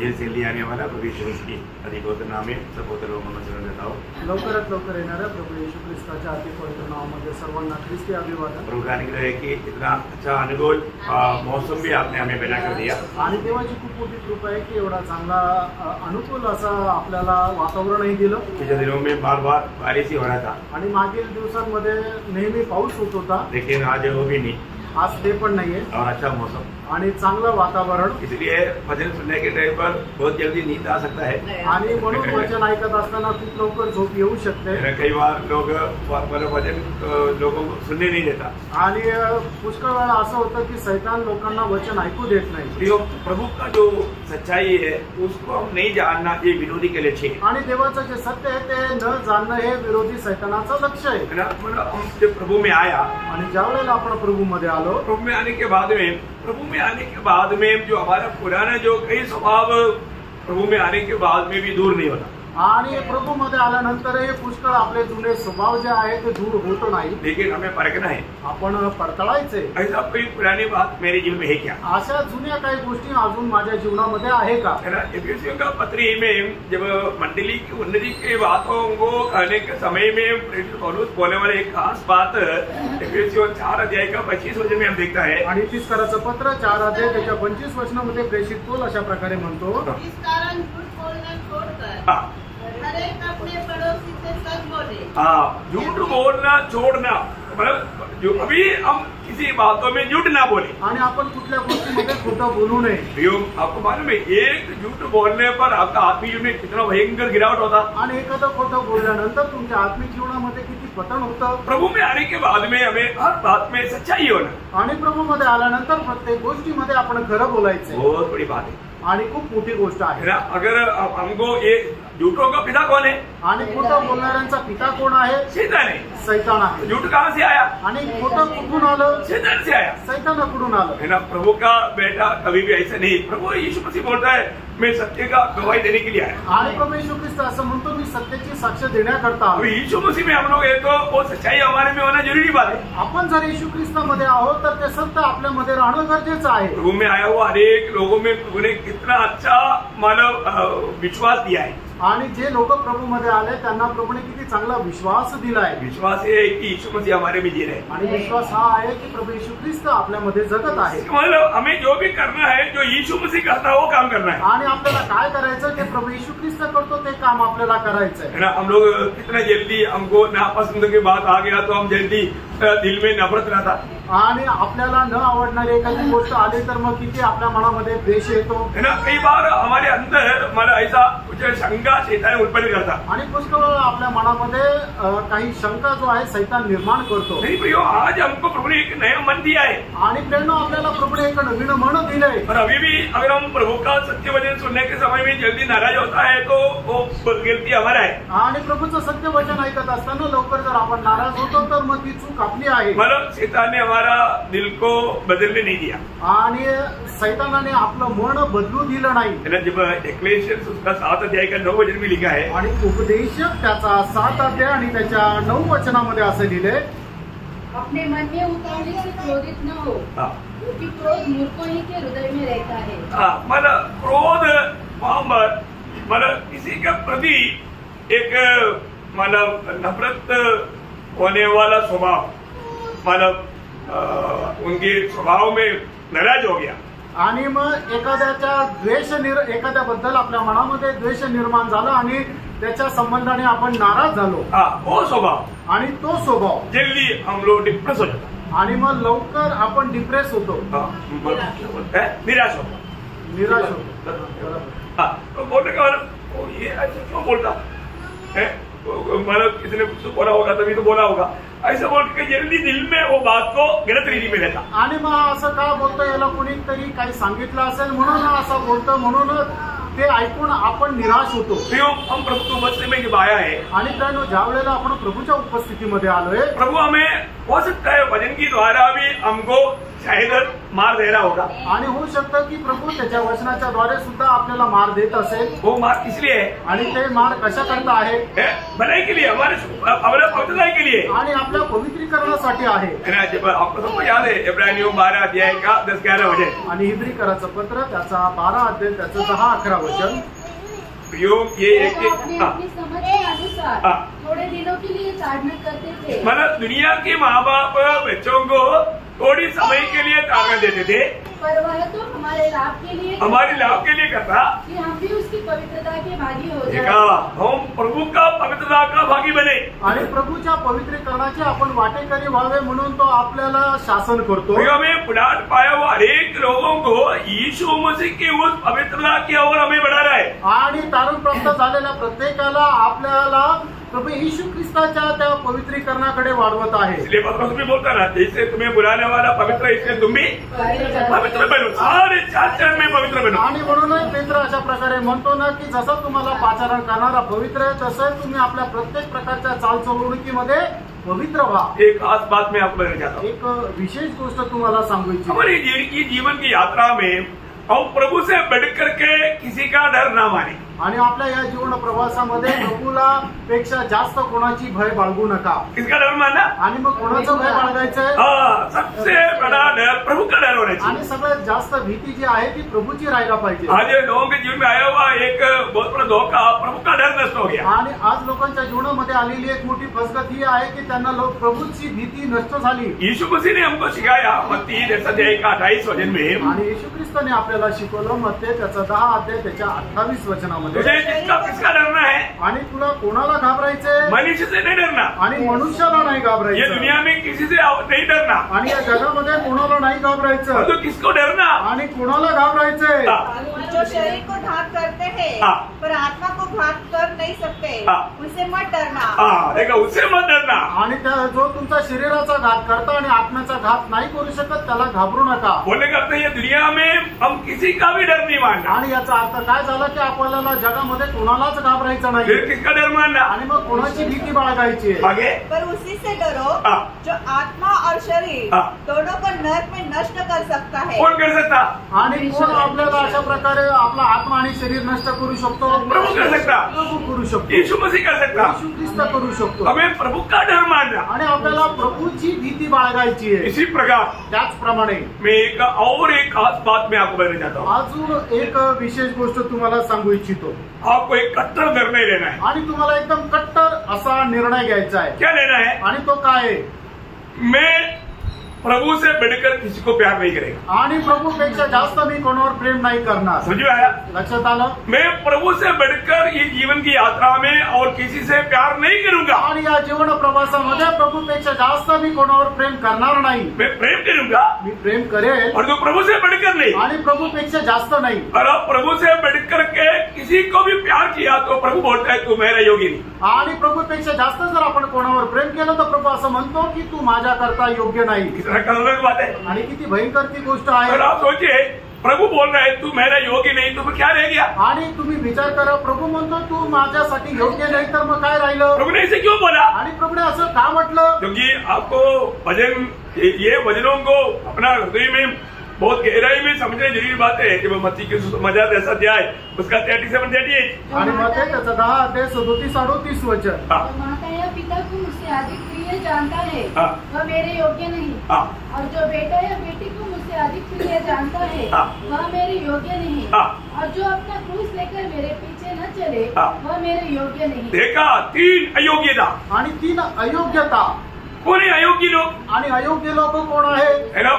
जैसे लिया आने वाला प्रभु यीशु की अधिक नाम में सबोतर लोगों में सुन देता हूँ। लवकरात लवकर येणाऱ्या प्रभू येशू ख्रिस्ताच्या अति पवित्र नावामध्ये सर्वांना ख्रिस्ती अभिवादन। प्रभु का अनुग्रह है कि इतना अच्छा अनुकूल मौसम भी आपने हमें बना कर दिया आणि देवाची खूप मोठी कृपा आहे की एवढा चांगला अनुकूल असा आपल्याला वातावरणही दिलं। पिछले दिनों में बार बार बारिश ही हो रहा था आणि मागील दिवसांमध्ये नेहमी पाऊस होत होता, लेकिन आज वो भी नहीं आज ते पण नाहीये और अच्छा मौसम आणि चांगलं वातावरण। इसलिए भजन सुनने के टाइम पर बहुत जल्दी नींद आ सकता है आणि म्हणून वचन ऐकत असताना खूप लवकर झोप येऊ शकते। कई बार लोग भजन लोगों को सुनने नहीं देता आणि पुष्कळ वेळा असं होतं की शैतान लोकांना वचन ऐकू देत नाही। जो प्रभु का जो सच्चाई है उसको हम नहीं जानना ये विरोधी के लक्ष्य है आणि देवाचं जे सत्य आहे ते न जाणणं हे विरोधी शैतानाचं लक्ष्य आहे। हम जब प्रभु में आया आणि ज्या वेळेला आपण प्रभू मध्ये आलो, प्रभु में आने के बाद में जो हमारा पुराना जो कई स्वभाव प्रभु में आने के बाद में भी दूर नहीं होता आणि प्रभू मध्ये आल्यानंतर हे पुष्कळ आपले जुने स्वभाव जे आहे ते दूर होत नाही, लेकिन हमें परखना है आपण पडताळायचे ऐसा कोई पुरानी बात मेरे जीवन में है क्या, अशा जुन्या काही गोष्टी अजून माझ्या जीवनामध्ये आहे का। है ना। एफिसियों का पत्री में जब मंडली की उन्नति के बातों को कहने के समय में प्रेरित पौलुस बोलने वाले एक खास बात एफिसियों 4 अध्याय का 25 वचन में हम देखता है। आणि 30 कराचं पत्र 4 अध्याय त्याच्या 25 वचनामध्ये प्रेषित पौल अशा प्रकारे म्हणतो, इस कारण झूठ बोलना छोड़कर हर एक अपने पड़ोसी से सच बोले। झूठ बोलना छोड़ना, मतलब जो अभी हम किसी बातों में झूठ ना बोले आणि आपण कुठल्या गोष्टीमध्ये खोटं बोलू नये। आपको मालूम है एक झूठ बोलने पर आपका आत्मिक जीवन में कितना भयंकर गिरावट होता, आणि एखादं खोटं बोलल्यानंतर तुमच्या आत्मिक जीवनामध्ये किती पतन होतं। प्रभु में आने के बाद में हमें हर बात में सच्चाई होना, आणि प्रभू मध्ये आल्यानंतर प्रत्येक गोष्टीमध्ये आपण खरं बोलायचं बहुत बड़ी बात है आणि खूप मोठी गोष्ट आहे ना। अगर हमको ये झूठों का पिता कौन है, आणि खोटं बोलणाऱ्यांचा पिता कोण आहे, शैतान है। शैतान आहे। झूठ कहाँ से आया, आणि खोटं कुठून आलं, शैतान से आया, शैतानाकडून आलं है ना। प्रभु का बेटा कभी भी ऐसा नहीं, प्रभु यीशु मसीह बोलता है मैं सत्य का गवाही देने के लिए आया। आणि प्रभू येशू ख्रिस्त असं म्हणतो मी सत्याची साक्ष देण्याकरता आलो। अभी यीशु मसीह में हम लोग है तो वो सच्चाई हमारे में होना जरूरी बात है। आपण जर येशू ख्रिस्तामध्ये आहोत तर ते सत्य आपल्यामध्ये राहणं गरजेचं आहे। प्रभु में आया हुआ अनेक लोगों में प्रभु ने कितना अच्छा मानव विश्वास दिया है, आणि जे लोक प्रभू मध्ये आले त्यांना प्रभूने किती चांगला विश्वास दिलाय। विश्वास ये है कि यीशु मसीह हमारे में जी रहे हैं, आणि विश्वास हा आहे की प्रभू येशू ख्रिस्त आपल्यामध्ये जगत आहे। मतलब हमें जो भी करना है जो यीशु मसीह करता है वो काम करना है, आणि आपल्याला काय करायचं ते प्रभू येशू ख्रिस्त करतो ते काम आपल्याला करायचं है ना। हम लोग कितना जल्दी हमको नापसंद की बात आ गया तो हम जल्दी दिल में नफरत रहता, आणि आपल्याला न आवडणारी एखादी गोष्ट आली तर मग किती आपल्या मनामध्ये द्वेष येतो, है ना। कई बार हमारे अंदर मतलब ऐसा कुछ शंका शैतान उत्पन्न करता, आणि पुष्कळ वेळा आपल्या मनामध्ये काही शंका जो आहे शैतान निर्माण करतो। नहीं भैया आज हमको प्रभु ने एक नया मन दिया है, आणि प्रेरणा आपल्याला प्रभूने एक नवीन मन दिलंय। पर अभी भी अगर हम प्रभु का सत्य वचन सुनने के समय में जल्दी नाराज होता है तो वो गलती हमारा है। आणि प्रभूचं सत्य वचन ऐकत असताना लवकर जर आपण नाराज होतो तर मग ती चूक आपली आहे। मतलब शैतान ने हमारा दिल को बदलने नहीं दिया, आणि शैतानाने आपलं मन बदलू दिलं नाही। है ना। जब एक्लेशियंस उसका 7 अध्याय का 9 वचन में लिखा है, आणि उपदेशक त्याचा 7 अध्याय आणि त्याच्या 9 वचनामध्ये असं लिहिलंय, अपने मन में उतावली से क्रोधित न हो, क्योंकि क्रोध मूर्खों ही के हृदय में रहता है। मतलब क्रोध मतलब किसी के प्रति एक मतलब नफरत होने वाला स्वभाव, मतलब उनके स्वभाव में नाराज हो गया, आणि मग एखाद्याबद्दल आपल्या मनामध्ये द्वेष निर्माण झाला आणि त्याच्या संबंधाने आपण नाराज झालो, वो स्वभाव, आणि तो स्वभाव जल्दी हम लोग डिप्रेस हो जाता, आणि मग लवकर आपण डिप्रेस होतो, निराश होता, तो बोलने का मतलब ये ऐसे क्यों बोलता है, मतलब किसी ने कुछ बोला होगा तभी तो बोला होगा, ऐसे बोल के जल्दी दिल में वो बात को गलत रीति में लेता। आणि मग असं का बोलतो, याला कोणीतरी काही सांगितलं असेल म्हणून असं बोलतो, म्हणून ते ऐकून आपण निराश होतो। हम प्रभु को बचने में जब आया है, आणि त्यानं ज्या वेळेला आपण प्रभूच्या उपस्थितीमध्ये आलोय, प्रभु हमें हो सकता है वचन के द्वारा भी हमको शायद मार दे रहा होगा। आणि होऊ शकतं की प्रभू त्याच्या वचनाच्या द्वारे सुद्धा आपल्याला मार देत असेल। वो मार किस लिए है? आणि ते मार कशा करता आहे? भलाई के लिए, हमारे पवित्रता के लिए आणि आपल्या पवित्रीकरणासाठी आहे। जब आपको सबको याद है इब्रानियों 12 अध्याय का 10-11 वचन, आणि इब्रीकराचं पत्र त्याचा 12 अध्याय त्याचं 10-11 वचन। ये अपनी समझ के अनुसार थोड़े दिनों के लिए ताड़ना करते थे। मतलब दुनिया के माँ बाप बच्चों को थोड़ी समय के लिए ताड़ना देते थे, पर वह तो हमारे लाभ के लिए, हमारे लाभ के लिए करता कि हम भी उसकी पवित्रता के भागी हो जाएं। हम प्रभु का पवित्रता का भागी बने। आणि प्रभूच्या पवित्रीकरणाचे आपण वाटेकरी व्हावे म्हणून तो आपल्याला शासन करतो। हमें पुलाट पाया हुआ अनेक लोगों को यीशु मसीह की उस पवित्रता की ओर हमें बढ़ा रहा है। आणि तारण प्राप्त झालेल्या प्रत्येकाला आपल्याला प्रभू येशू ख्रिस्ताच्या त्या पवित्रीकरणाकडे वाढवत आहे। इसलिए पत्रोस भी बोलता ना, जैसे तुम्हें बुलाने वाला पवित्र है, इसलिए तुम भी पवित्र बनो, सारे चार में पवित्र बनो। आणि म्हणूनच पेत्र अशा प्रकारे म्हणतो ना की जसं तुम्हाला पाचारण करणारा पवित्र आहे तसं तुम्ही आपल्या प्रत्येक प्रकारच्या चालचलवणुकीमध्ये पवित्र व्हा। एक खास बात मैं आपको बताना चाहता हूँ। एक विशेष गोष्ट तुम्हाला सांगू इच्छितो। हमारी जीवन की यात्रा में हम प्रभु से बढ़कर के किसी का डर ना माने। आणि आपल्या या जीवन प्रवासामध्ये प्रभूला पेक्षा जास्त कोणाची भय बाळगू नका। किसका डर मानना? आणि मग कोणाचं भय बाळगायचंय? सबसे बड़ा डर प्रभु का डर होना चाहिए। आणि सगळ्यात जास्त भीती जी आहे ती प्रभूची राहायला पाहिजे। आज लोगों के जीवन में आया हुआ एक बहुत बड़ा धोखा, प्रभु का डर नष्ट हो गया। आणि आज लोकांच्या जीवनामध्ये आलेली एक मोठी फसगत ही आहे की त्यांना प्रभूची भीती नष्ट झाली। यीशु मसीह ने हमको सिखाया मत्ती 10:28 वचन में, आणि येशू ख्रिस्ताने आपल्याला शिकवलं मत्ते त्याचा 10 अध्याय त्याच्या 28 वचनामध्ये, तुझे किसका डरना है? आणि तुला कोणाला घाबरायचंय? मनुष्य से नहीं डरना, आणि मनुष्याला नाही ये घाबरायचं। दुनिया में किसी से नहीं डरना, आणि या जगामध्ये कोणाला नाही घाबरायचं। तो किसको डरना? आणि कोणाला घाबरायचंय? जो शरीर को घात करते हैं पर आत्मा को घात कर नहीं सकते, उनसे मत डरना। देखा, उससे मत डरना। आणि जो तुमचा शरीराचा घात करता आणि आत्म्याचा घात नाही करू शकत त्याला घाबरू नका। बोलने का अर्थ, ये दुनिया में हम किसी का भी डर नहीं मानना। आणि याचा अर्थ काय झाला की आपल्याला जगामध्ये कोणालाच घाबरायचं नाही। फिर किसका डर मानना? आणि मग कोणाची भीती बाळगायची? आगे, पर उसी से डरो जो आत्मा और शरीर दोनों को नरक में नष्ट कर सकता है। कौन कर सकता? आणि कोण आपल्याला अशा प्रकारे आपला आत्मा आणि शरीर नष्ट करू शकतो? प्रभु कर सकता, प्रभू करू शकतो, यीशु मसीह कर सकता। येशू ख्रिस्त करू शकतो। हमें प्रभु का डर मानना, आणि आपल्याला प्रभूची भीती बाळगायची आहे। इसी प्रकार त्याचप्रमाणे मैं एक और एक खास बात मैं आपको बताना चाहता हूँ। अजून एक विशेष गोष्ट तुम्हाला सांगू इच्छितो। आपको एक कट्टर निर्णय लेना है। आणि तुम्हाला एकदम कट्टर असा निर्णय घ्यायचा आहे। क्या लेना है? आणि तो काय आहे? मैं प्रभु से बढ़कर किसी को प्यार नहीं करेगा। आणि प्रभूपेक्षा जास्त मी कोणावर प्रेम नाही करणार। समझ में आया? लक्षात आलं? मैं प्रभु से बढ़कर ये जीवन की यात्रा में और किसी से प्यार नहीं करूंगा। आणि या जीवन प्रवासामध्ये प्रभूपेक्षा जास्त मी कोणावर प्रेम करणार नाही। मैं प्रेम करूंगा, मी प्रेम करेल, और तो प्रभु से बढ़कर नहीं। आणि प्रभूपेक्षा जास्त नाही। और अब प्रभु से बढ़कर के किसी को भी प्यार किया तो प्रभु बोलता है तू मेरा योगी नहीं। आणि प्रभूपेक्षा जास्त जर आपण कोणावर प्रेम केलं तर प्रभू असं म्हणतो की तू माझ्याकरता योग्य नाही। कितना खतरनाक बात है। आणि किती भयंकर ती गोष्ट आहे। और आप सोचिए, प्रभु बोल रहा है तू मेरा योगी नहीं, तो फिर क्या रह गया? आणि तुम्ही विचार करा, प्रभू म्हणतो तू माझ्यासाठी योग्य नाही तर मग काय राहिलं? प्रभु ने इसे क्यों बोला? आणि प्रभूने असं का म्हटलं? क्योंकि आपको वजन, ये वजनों को अपना हृदय में बहुत गहराई में समझने जरूरी बात है कि वो मत्ती की सुसमाचार ऐसा अध्याय उसका 37-38 आणि मग ते त्याचा 10 अध्याय 37-38 वचन। माता या पिता को मुझसे अधिक प्रिय जानता है वह मेरे योग्य नहीं, और जो बेटा या बेटी को मुझसे अधिक प्रिय जानता है वह मेरे योग्य नहीं, और जो अपना क्रूस लेकर मेरे पीछे न चले वह मेरे योग्य नहीं। देखा, 3 अयोग्यता। आणि 3 अयोग्यता। कौन है अयोग्य लोग? आणि अयोग्य लोक कोण आहे?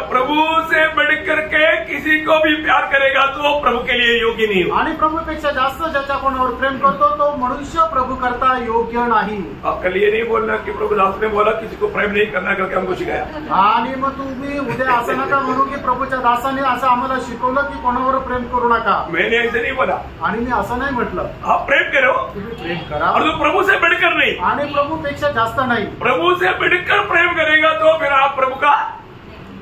प्रभु से बढ़कर के किसी को भी प्यार करेगा तो प्रभु के लिए योग्य नहीं हो। आणि प्रभूपेक्षा जास्त ज्याच्या कोणावर प्रेम करतो तो मनुष्य प्रभू करता योग्य नाही। आपका लिए नहीं बोलना कि प्रभु दास ने बोला किसी को प्रेम नहीं करना करके हमको सिखाया। आणि मग तुम्ही उद्या असं नका म्हणू की प्रभूच्या दासाने असं आम्हाला शिकवलं की कोणावर प्रेम करू नका। मैंने ऐसे नहीं बोला। आणि मी असं नाही म्हटलं। आप प्रेम करो, तुम्ही प्रेम करा, और तो प्रभु से बढ़कर नहीं। आणि प्रभूपेक्षा जास्त नाही। प्रभु से बढ़कर प्रेम करेगा तो फिर आप प्रभु का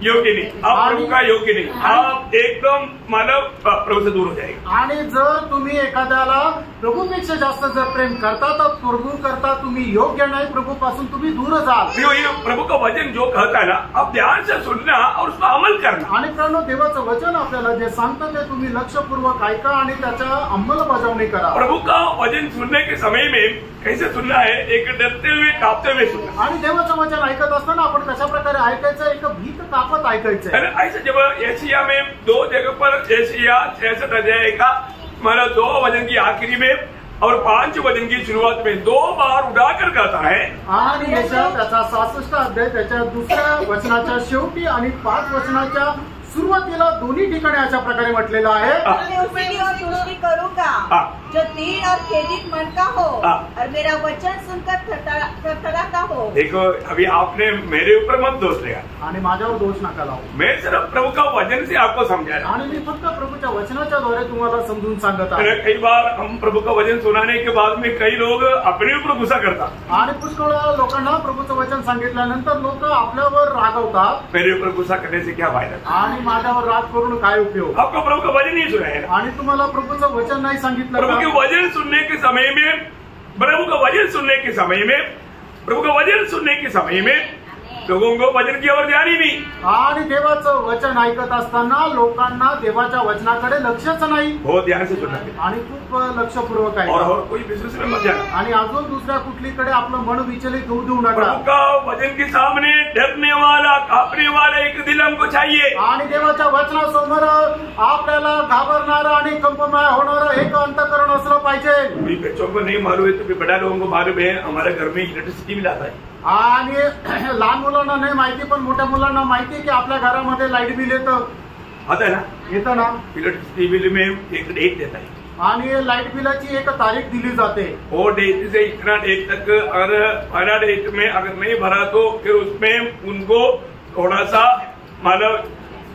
योग्य नहीं, आप प्रभु का योग्य नहीं, आप एकदम मानव प्रभु से दूर हो जाएगा। आणि जर तुम्ही एखाद्याला प्रभूपेक्षा जास्त जर प्रेम करता तर प्रभू करता तुम्ही योग्य नाही, प्रभू पासून तुम्ही दूर जाल। प्रभु का वचन जो कहता है ना, आप ध्यान से सुनना और उसको अमल करना। आणि कारण देवाचं वचन आपल्याला जे सांगतं ते तुम्ही लक्षपूर्वक ऐका आणि त्याच्या अंमलबजावणी करा। प्रभु का वचन सुनने के समय में कैसे सुनना है, एक डरते हुए कांपते हुए सुनना। आणि देवाचं वचन ऐकत असताना आपण कशा प्रकारे ऐकायचं, एक भीत कापत ऐकायचं। ऐसे जब एशिया में 2 जगह पर एशिया 66 अध्याय का माना 2 वचन की आखिरी में और 5 वचन की शुरुआत में 2 बार उड़ाकर कहता है। आणि त्याचा 66 अध्याय त्याच्या दुसऱ्या वचनाच्या शेवटी आणि 5 वचनाच्या सुरुवातीला दोन्ही ठिकाणी अशा प्रकारे म्हटलेलं आहे, मैं उसी की ओर दृष्टि करूंगा जो दीन और खेदित मन का हो और मेरा वचन सुनकर थरथराता हो। देखो, अभी आपने मेरे ऊपर मत दोष लिया आणि माझ्यावर दोष नका लावू। मैं सिर्फ प्रभु का वचन से आपको समझा रहा हूं आणि मी फक्त प्रभूच्या वचनाच्या द्वारे तुम्हाला समजून सांगत आहे। कई बार हम प्रभु का वचन सुनाने के बाद में कई लोग अपने ऊपर गुस्सा करता, आणि पुष्कळ लोकांना प्रभूचं वचन सांगितल्यानंतर लोक आपल्यावर रागवतात। मेरे ऊपर गुस्सा करने से क्या फायदा, आणि माझ्यावर राग करून काय उपयोग, आपको प्रभु का वचन नहीं सुनाया आणि तुम्हाला प्रभूचं वचन नाही सांगितलं। प्रभु के वचन सुनने के समय में, प्रभु का वचन सुनने के समय में, प्रभु का वचन सुनने के समय में लोगों को वचन की ओर ध्यान ही नहीं। आणि देवाचं वचन ऐकत असताना लोकांना देवाच्या वचनाकडे लक्षच नाही। बहुत ध्यान से सुनना आणि खूप लक्षपूर्वक आहे। और कोई बिजनेस में मत जाना, आणि अजून दुसऱ्या कुठलीकडे आपलं मन विचलित होऊ देऊ नका। प्रभु का वचन के सामने डरने वाला, कांपने वाला एक दिल हमको चाहिए। आणि देवाच्या वचनासमोर आपल्याला घाबरणारं आणि कंपमय होणारं एक अंतःकरण असलं पाहिजे। बच्चों को नहीं मालूम है तो बड़ा लोगों को मालूम है, हमारे घर में इलेक्ट्रिसिटी भी लाता है। आणि लहान मुलांना नाही माहिती पण मोठ्या मुलांना माहिती आहे की आपल्या घरामध्ये लाईट बिल येतं, आता है ना, येतं ना। इलेक्ट्रिसिटी बिल में एक डेट देता है आणि लाईट बिलाची एक तारीख दिली जाते। वो डेट से इतना डेट तक अगर पहला डेट में अगर नहीं भरा तो फिर उसमें उनको थोड़ा सा मतलब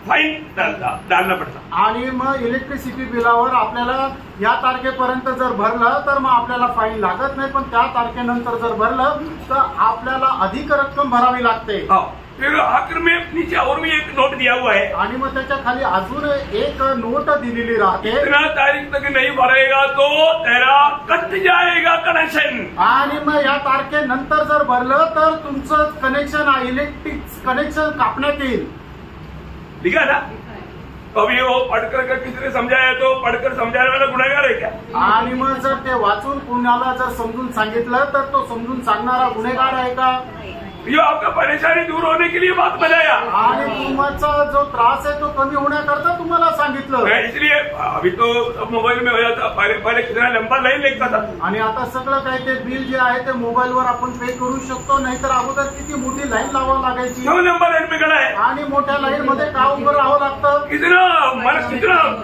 फाइन डालना पडता। आणि मग इलेक्ट्रिसिटी बिलावर आपल्याला या तारखेपर्यंत जर भरलं तर मग आपल्याला फाईन लागत नाही, पण त्या तारखेनंतर जर भरलं तर आपल्याला अधिक रक्कम भरावी लागते। फिर आखिर में नीचे और भी एक नोट दिया हुआ है, आणि मग त्याच्या खाली अजून एक नोट दिलेली राहते, इतना तारीख तक नहीं भरेगा तो तेरा कट जाएगा कनेक्शन। आणि मग या तारखेनंतर जर भरलं तर तुमचं कनेक्शन, इलेक्ट्रिक कनेक्शन कापण्यात येईल। ठीक है ना। अभी वो पढ़कर किसी ने समझाया तो पढ़कर समझाने वाला गुनहगार है क्या? आणि मग जर ते वाचून कुणाला जर समजून सांगितलं तर तो समजून सांगणारा गुन्हेगार आहे का? ये आपका परेशानी दूर होने के लिए बात बताया, आणि तुमचा जो त्रास आहे तो कमी होण्याकरता तुम्हाला सांगितलं। इसलिए अभी तो मोबाइल में हो जाता, पहले कितना लंबा लाइन लगता था। आणि आता सगळं काही ते बिल जे आहे ते मोबाईलवर आपण पे करू शकतो, नाहीतर अगोदर किती मोठी लाईन लावावी लागायची। लंबा लाइन में खड़ा है आणि मोठ्या लाईन मध्ये का उभं राहावं लागतं? कितना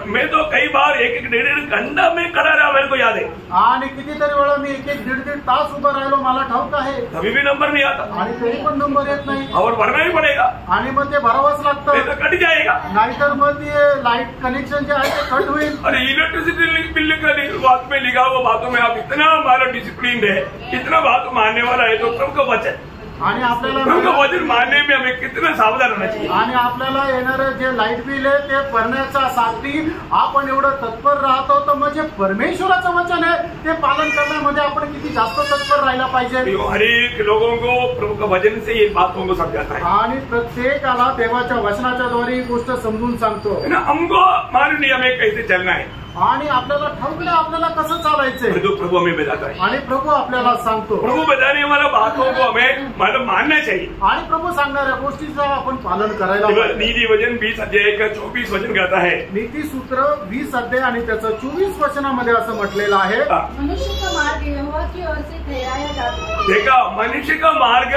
मैं तो कई बार 1-1.5 घंटा में खड़ा रहा, मेरे को याद है। आणि कितीतरी वेळा मी 1-1.5 तास उभं राहिलो, मला ठाऊक आहे। अभी भी नंबर नहीं आता आणि तरी पण नंबर येत नाही, और भरना ही पड़ेगा, आणि मग ते भरावंच लागतं, नहीं तो कट जाएगा, नाहीतर मग ते लाईट कनेक्शन जे आहे ते कट होईल। अरे इलेक्ट्रिसिटी बिल का बात में लिखा हुआ बातों में आप इतना हमारा डिसिप्लिन है, इतना बात मानने वाला है, तो प्रभु का वचन, आणि आपल्याला प्रभु का वचन मानने में हमें कितना सावधान रहना चाहिए। आणि आपल्याला येणारं जे लाईट बिल आहे ते भरण्यासाठी आपण एवढं तत्पर राहतो, तर म्हणजे परमेश्वराचं वचन आहे ते पालन करण्यामध्ये आपण किती जास्त तत्पर राहायला पाहिजे। हर एक लोगों को प्रभु का वचन से ये बातों को समझाता है, आणि प्रत्येकाला देवाच्या वचनाच्या द्वारे ही गोष्ट समजून सांगतो। हमको मालूम नहीं हमें कैसे चलना है, आणि आपल्याला ठाऊक नाही आपल्याला कसं चालायचंय, जो प्रभु हमें बताता है, आणि प्रभु आपल्याला सांगतो। प्रभु बताने वाला बातों को हमें मतलब मानना चाहिए, आणि प्रभु सांगणाऱ्या गोष्टीचं आपण पालन करायला पाहिजे। नीति वचन 20 अध्याय का 24 वचन कहता है, नीती सूत्र 20 अध्याय आणि त्याचं 24 वचनामध्ये असं म्हटलेलं आहे, मनुष्य का मार्ग यहोवा की ओर से ठहराया जाता। देखा, मनुष्य का मार्ग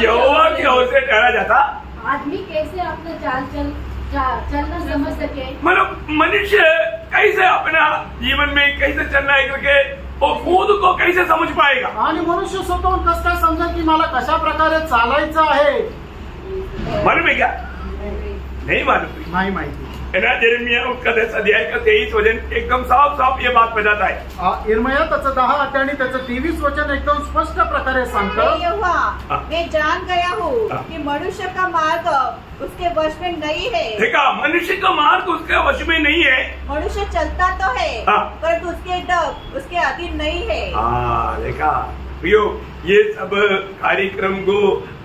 यहोवा की ओर से ठहराया जाता। आदमी कैसे अपना चाल चलना समझ सके, मतलब मनुष्य कैसे अपना जीवन में कैसे चलना है करके वो खुद को कैसे समझ पाएगा। आणि मनुष्य स्वतःहून कसं काय समजेल की मला कशा प्रकारे चालायचं आहे? मालूम है क्या? नहीं मालूम, नाही माहिती। है ना। यिर्मयाह उसका 10 अध्याय का 23 वचन एकदम साफ साफ ये बात बताता है। यिर्मयाह त्याचं 10 अध्याय आणि त्याचं 23 वचन एकदम स्पष्ट प्रकारे सांगतं, यहोवा मैं जान गया हूँ कि मनुष्य का मार्ग उसके वश में नहीं है। देखा, मनुष्य का मार्ग उसके वश में नहीं है। मनुष्य चलता तो है परंतु उसके डग उसके अधीन नहीं है। देखा प्रियो, ये सब कार्यक्रम को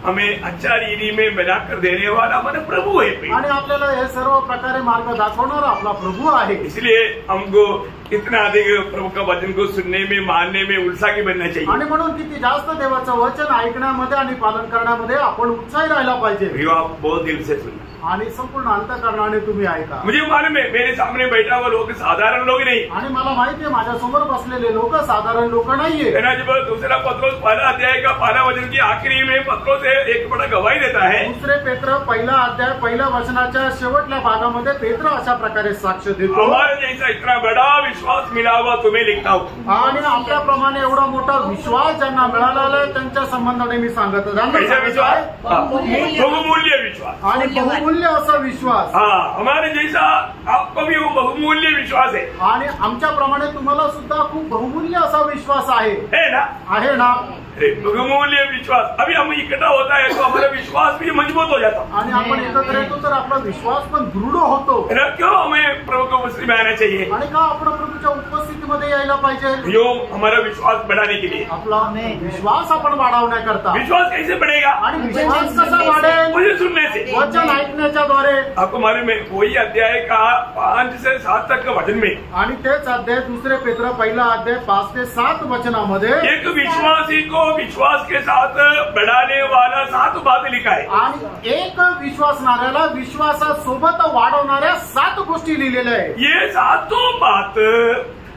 हमें अच्छा रीति में बनाकर देने वाला हमारा प्रभु है आणि आपल्याला हे सर्व प्रकारे मार्ग दाखवणारा आपला प्रभु आहे। इसलिए हमको इतना अधिक प्रभु का वचन को सुनने में, मानने में उत्साही बनना चाहिए। आणि म्हणून किती जास्त देवाचं वचन ऐकण्यामध्ये आणि पालन करण्यामध्ये आपण उत्साही राहायला पाहिजे। प्रियो, आप बहुत दिल से सुनना आणि संपूर्ण अंतःकरणाने तुम्ही ऐका। मुझे मालूम है मेरे सामने बैठा हुआ लोग साधारण लोग नहीं, आणि मला माहिती आहे माझ्या समोर बसलेले लोक साधारण लोक नाहीये। जब दूसरा पत्रोस पहला अध्याय का पहला वचन की आखिरी में पत्रोस एक बड़ा गवाही देता है। दुसरे पेत्र पहिला अध्याय पहिल्या वचनाच्या शेवटल्या भागामध्ये पेत्र अशा प्रकारे साक्ष देतो, हमारे जैसा इतना बड़ा विश्वास मिला हुआ तुम्हें लिखता हूँ। आणि आपल्याप्रमाणे एवढा मोठा विश्वास ज्यांना मिळाला आहे त्यांच्या संबंधाने मी सांगत विश्वास, बहुमूल्य विश्वास आणि बहुमूल्य असा विश्वास। हमारे जैसा आपको भी वो बहुमूल्य विश्वास है। आणि आमच्याप्रमाणे तुम्हाला सुद्धा खूप बहुमूल्य असा विश्वास आहे ना। बहुमूल्य विश्वास। अभी हम इकट्ठा होता है तो हमारा विश्वास भी मजबूत हो जाता है। आणि आपण एकत्र येतो तर आपला विश्वास पण दृढ होतो। क्यों हमें प्रभु को उपस्थिति में आना चाहिए? आणि का आपण प्रभूच्या उपस्थितीमध्ये यायला पाहिजे? यो हमारा विश्वास बढ़ाने के लिए, आपला विश्वास आपण वाढवण्याकरता। विश्वास कैसे बढ़ेगा? आणि विश्वास कसा वाढेल? मुझे सुनने से, वचन ऐकण्याच्या द्वारे। आपको मालूम है वही अध्याय का 5 से 7 तक का वचन में, आणि तेच अध्याय दुसरे पेत्र पहिला अध्याय 5 ते 7 वचनामध्ये एक विश्वासी को विश्वास के साथ बढ़ाने वाला 7 बात लिखा है। आणि एक विश्वासणाऱ्याला विश्वासासोबत वाढवणाऱ्या 7 गोष्टी लिहिलेल्या आहे। ये 7 बात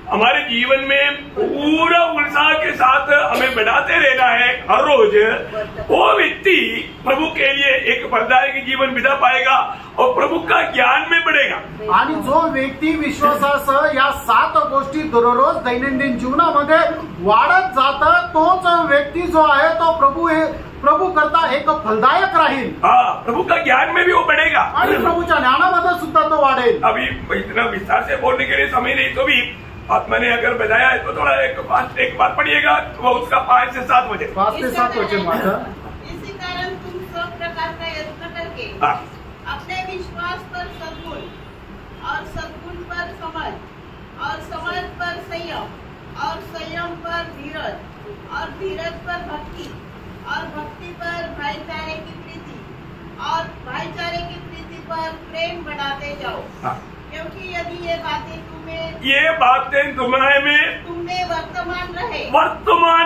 हमारे जीवन में पूरा उत्साह के साथ हमें बढ़ाते रहना है हर रोज। वो व्यक्ति प्रभु के लिए एक फलदायक जीवन बिता पाएगा और प्रभु का ज्ञान में बढ़ेगा। आणि जो व्यक्ती विश्वासासह या 7 गोष्टी दररोज दैनंदिन जीवनामध्ये वाढत जाता तोच व्यक्ती जो आहे तो प्रभु करता एक फलदायक राहील। प्रभु का ज्ञान में भी वो बढ़ेगा आणि प्रभुच्या ज्ञानामध्ये सुद्धा तो वाढेल। अभी इतना विस्तार से बोलने के लिए समय नहीं, तो भी आत्मा ने अगर बताया है तो थोड़ा एक बात पढ़िएगा, वो उसका 5 से 7 वचन। 5 से 7 वचन माझा। इसी कारण तुम सब प्रकार का यत्न करके अपने विश्वास पर सद्गुण और सद्गुण पर समझ और समझ पर संयम और संयम पर धीरज और धीरज पर भक्ति और भक्ति पर भाईचारे की प्रीति और भाईचारे की प्रीति पर प्रेम बढ़ाते जाओ। क्योंकि यदि ये बातें तुम्हारे में तुमने वर्तमान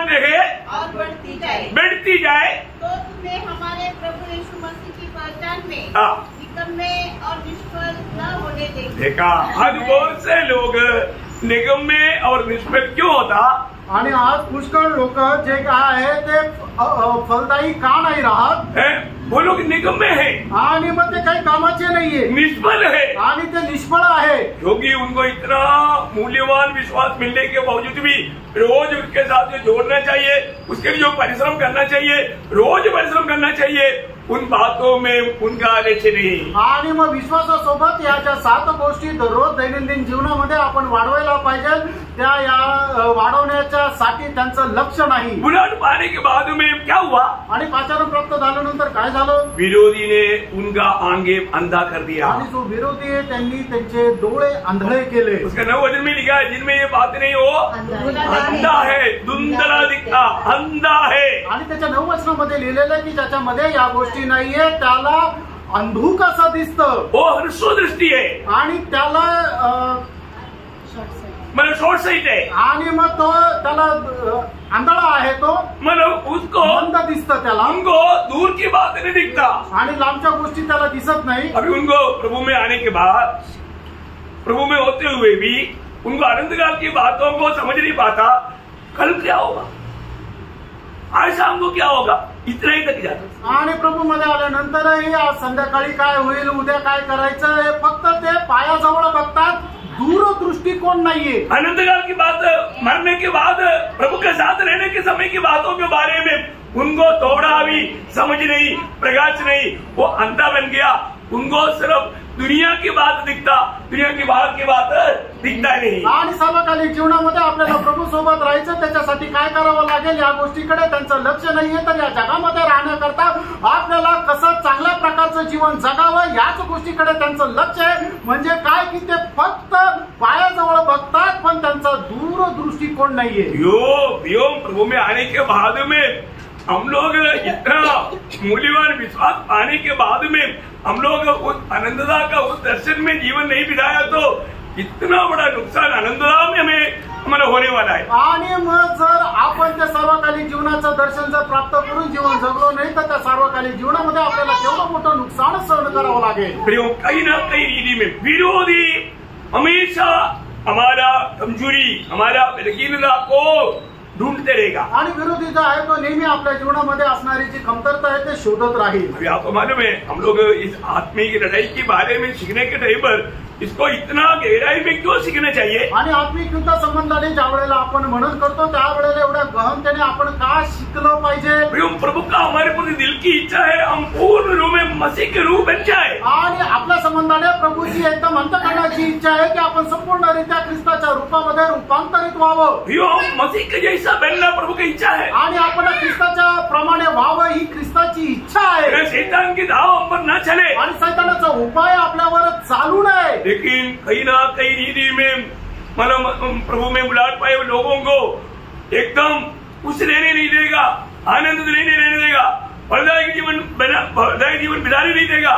रहे और बढ़ती जाए तो तुम्हें हमारे प्रभु यीशु मसीह की पहचान में निकम्मे और निष्फल न होने देंगे। देखा, आज बहुत से लोग निकम्मे और निष्फल क्यों होता? आणि आज पुष्कळ लोक जे काय आहे ते फलदायी का नाही राहत? वो लोग निकम्मे हैं आणि मग ते काही कामाचे नाहीये, निष्फल है आणि ते निष्फळ आहे। क्योंकि उनको इतना मूल्यवान विश्वास मिलने के बावजूद भी रोज उसके साथ जो जोड़ना चाहिए, उसके लिए जो परिश्रम करना चाहिए, रोज परिश्रम करना चाहिए, उन बातों में उनका लक्ष्य नहीं। आणि मग विश्वासासोबत याच्या 7 गोष्टी दररोज दैनंदिन जीवनामध्ये आपण वाढवायला पाहिजे, त्या या वाढवण्याच्या साठी त्यांचं लक्ष नाही। बुलाट पाने के बाद में क्या हुआ? आणि पाचारण प्राप्त झाल्यानंतर काय झालं? विरोधी ने उनका आंगे अंधा कर दिया। आणि जो विरोधी आहे त्यांनी त्यांचे डोळे आंधळे केले। उसका 9 वचन में लिखा है, जिनमें ये बात नहीं हो अंधा है, धुंधला दिखता अंधा है। आणि त्याच्या 9 वचनामध्ये लिहिलेलं आहे की ज्याच्यामध्ये या गोष्टी नाहीये त्याला अंधुक असं दिसतं, वो हर्षोदृष्टी है आणि त्याला मतलब शॉर्ट साइट है, आणि मग तो त्याला आंधळा आहे, तो मतलब उसको मंद दिसतं त्याला, उनको दूर की बात नहीं दिखता आणि लांबच्या गोष्टी त्याला दिसत नाही। अभी उनको प्रभु में आने के बाद, प्रभु में होते हुए भी उनको अनंतकाल की बातों को समझ नहीं पाता। कल क्या होगा, आज शाम को क्या होगा, इतना ही तक जाता। आणि प्रभू मध्ये आल्यानंतरही आज संध्याकाळी काय होईल, उद्या काय करायचं हे फक्त ते पायाजवळ बघतात, दूरदृष्टिकोन नाहीये। अनंतकाल की बात, मरने के बाद प्रभु के साथ रहने के समय की बातों के बारे में उनको थोड़ा भी समझ नहीं, प्रकाश नहीं, वो अंधा बन गया। उनको सिर्फ दुनिया की बात दिखता, दुनिया की बात दिखता नाही. आणि सर्वकालिक जीवनामध्ये आपल्याला प्रभू सोबत राहायचं, त्याच्यासाठी काय करावं लागेल या गोष्टीकडे त्यांचं लक्ष नाहीये. तर या जगामध्ये राहण्याकरता आपल्याला कसं चांगल्या प्रकारचं जीवन जगावं याच गोष्टीकडे त्यांचं लक्ष आहे. म्हणजे काय की ते फक्त पायाजवळ बघतात, पण त्यांचा दूरदृष्टिकोन नाहीये. यो प्रभु में आने के बाद में हम लोग इतना मूल्यवान विश्वास पाने के बाद में हम लोग उस आनंददा का उस दर्शन में जीवन नहीं बिताया तो इतना बड़ा नुकसान आनंददा में हमारा होने वाला है. आणि मग जर आपण त्या सार्वकालिक जीवनाचं दर्शन जर प्राप्त करून जीवन जगलो नाही तर त्या सार्वकालिक जीवनामध्ये आपल्याला केवढं मोठं नुकसान सहन करावं लागेल. कहीं ना कहीं रीति में विरोधी हमेशा हमारा कमजोरी, हमारा बलहीनता को ढूंढते रहेगा. आणि विरोधी जो आहे तो नेहमी आपल्या जीवनामध्ये असणारी जी कमतरता आहे ते शोधत राहील. अभी आपको मालूम है हम लोग इस आत्मिक लड़ाई के बारे में सीखने के टाइम पर इसको इतना गहराई में क्यों सीखना चाहिए. आणि आत्मिक युद्ध संबंधाने ज्या वेळेला आपण म्हणन करतो त्यावेळेला एवढ्या गहनतेने आपण का शिकलं पाहिजे. प्रभु का हमारे प्रति दिल की इच्छा है हम पूर्ण रूप में मसीह के रूप बन जाए. आणि आपल्या संबंधाने प्रभूची एकदम अंतःकरणाची इच्छा आहे की आपण संपूर्णरित्या ख्रिस्ताच्या रूपामध्ये रूपांतरित व्हावं. मसीह के जैसा बनना प्रभु की इच्छा है. आणि आपण ख्रिस्ताच्या प्रमाणे व्हावं ही ख्रिस्ताची इच्छा आहे. शैतान की धाव हम पर न चले आणि शैतानाचा उपाय आपल्यावर चालू नये. लेकिन कहीं ना कहीं रीति में मतलब प्रभु में बुलाट पाए लोगों को एकदम कुछ लेने नहीं देगा, आनंद लेने देगा, फलदायक जीवन बिताने नहीं देगा,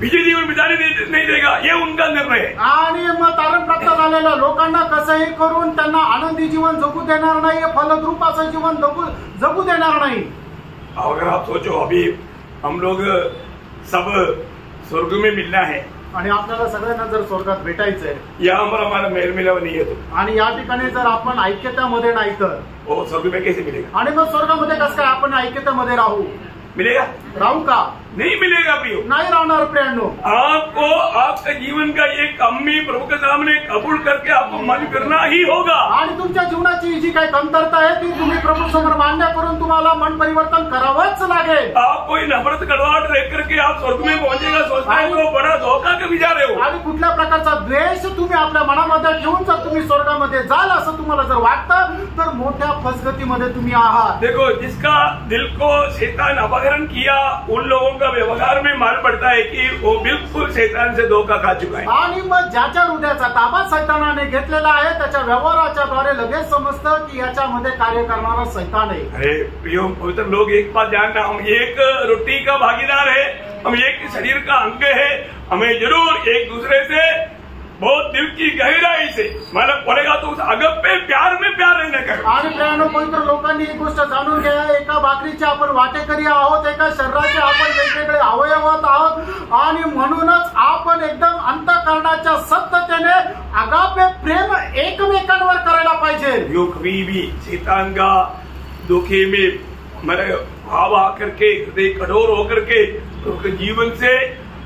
विजय जीवन बिताने नहीं देगा, ये उनका निर्णय है. आणि मग तारण प्राप्त झालेल्या लोकांना कसंही करून त्यांना आनंदी जीवन जगू देणार नाही, फलद्रूप असं जीवन जगू देणार नाही. अगर आप सोचो अभी हम लोग सब स्वर्ग में मिलना है आणि आपल्याला सगळ्यांना जर स्वर्गात भेटायचंय या हमारा मेल मिलाव नहीं है तो आणि या ठिकाणी जर आपण ऐक्यतामध्ये नाही तर वो स्वर्ग में कैसे मिलेगा. आणि मग स्वर्गामध्ये कसं काय आपण ऐक्यतामध्ये राहू राहू का. नहीं मिलेगा प्रियो, नाही राहणार प्रियांनो. आपको आपका जीवन का ये कमी प्रभु के सामने कबूल करके आपको मन करना ही होगा. आणि तुमच्या जीवनाची जी काही कमतरता आहे ती तुम्ही प्रभू समोर मान्य करून तुम्हाला मन परिवर्तन करावंच लागेल. आप कोई नफरत कड़वाहट रह करके आप स्वर्ग में पहुंचेगा सोचते हैं तो बड़ा धोखा का विचार है. आणि कुठल्या प्रकारचा द्वेष तुम्ही आपल्या मनामध्ये ठेवून जर तुम्ही स्वर्गामध्ये जाल असं तुम्हाला जर वाटतं तर मोठ्या फसगतीमध्ये तुम्ही आहात. देखो जिसका दिल को शैतान अपहरण किया उन लोगों का व्यवहार में मालूम पड़ता है कि वो बिल्कुल शैतान से धोखा खा चुका है. आणि मग ज्याच्या हृदयाचा ताबा शैतानाने घेतलेला आहे त्याच्या व्यवहाराच्या द्वारे लगेच समजतं की याच्यामध्ये कार्य करणारा शैतान आहे. अरे प्रियो पवित्र लोग एक बात जानना, हम एक रोटी का भागीदार है, हम एक शरीर का अंग है. हमें जरूर एक दूसरे से बहुत दिल की गहराई से मतलब बोलेगा तो उस अगप्पे प्यार में प्यार रहने का. आणि प्रियांनो पवित्र लोकांनी एक गोष्ट जाणून घ्या, एका भाकरीचे आपण वाटेकरी आहोत, एका शरीराचे आपण वेगवेगळे अवयवात आहोत आणि म्हणूनच आपण एकदम अंतःकरणाच्या सत्यतेने अगापे प्रेम एकमेकांवर करायला पाहिजे. यो कभी भी शैतान का धोखे में हमारे भाव आकर के हृदय कठोर होकर के उसके जीवन से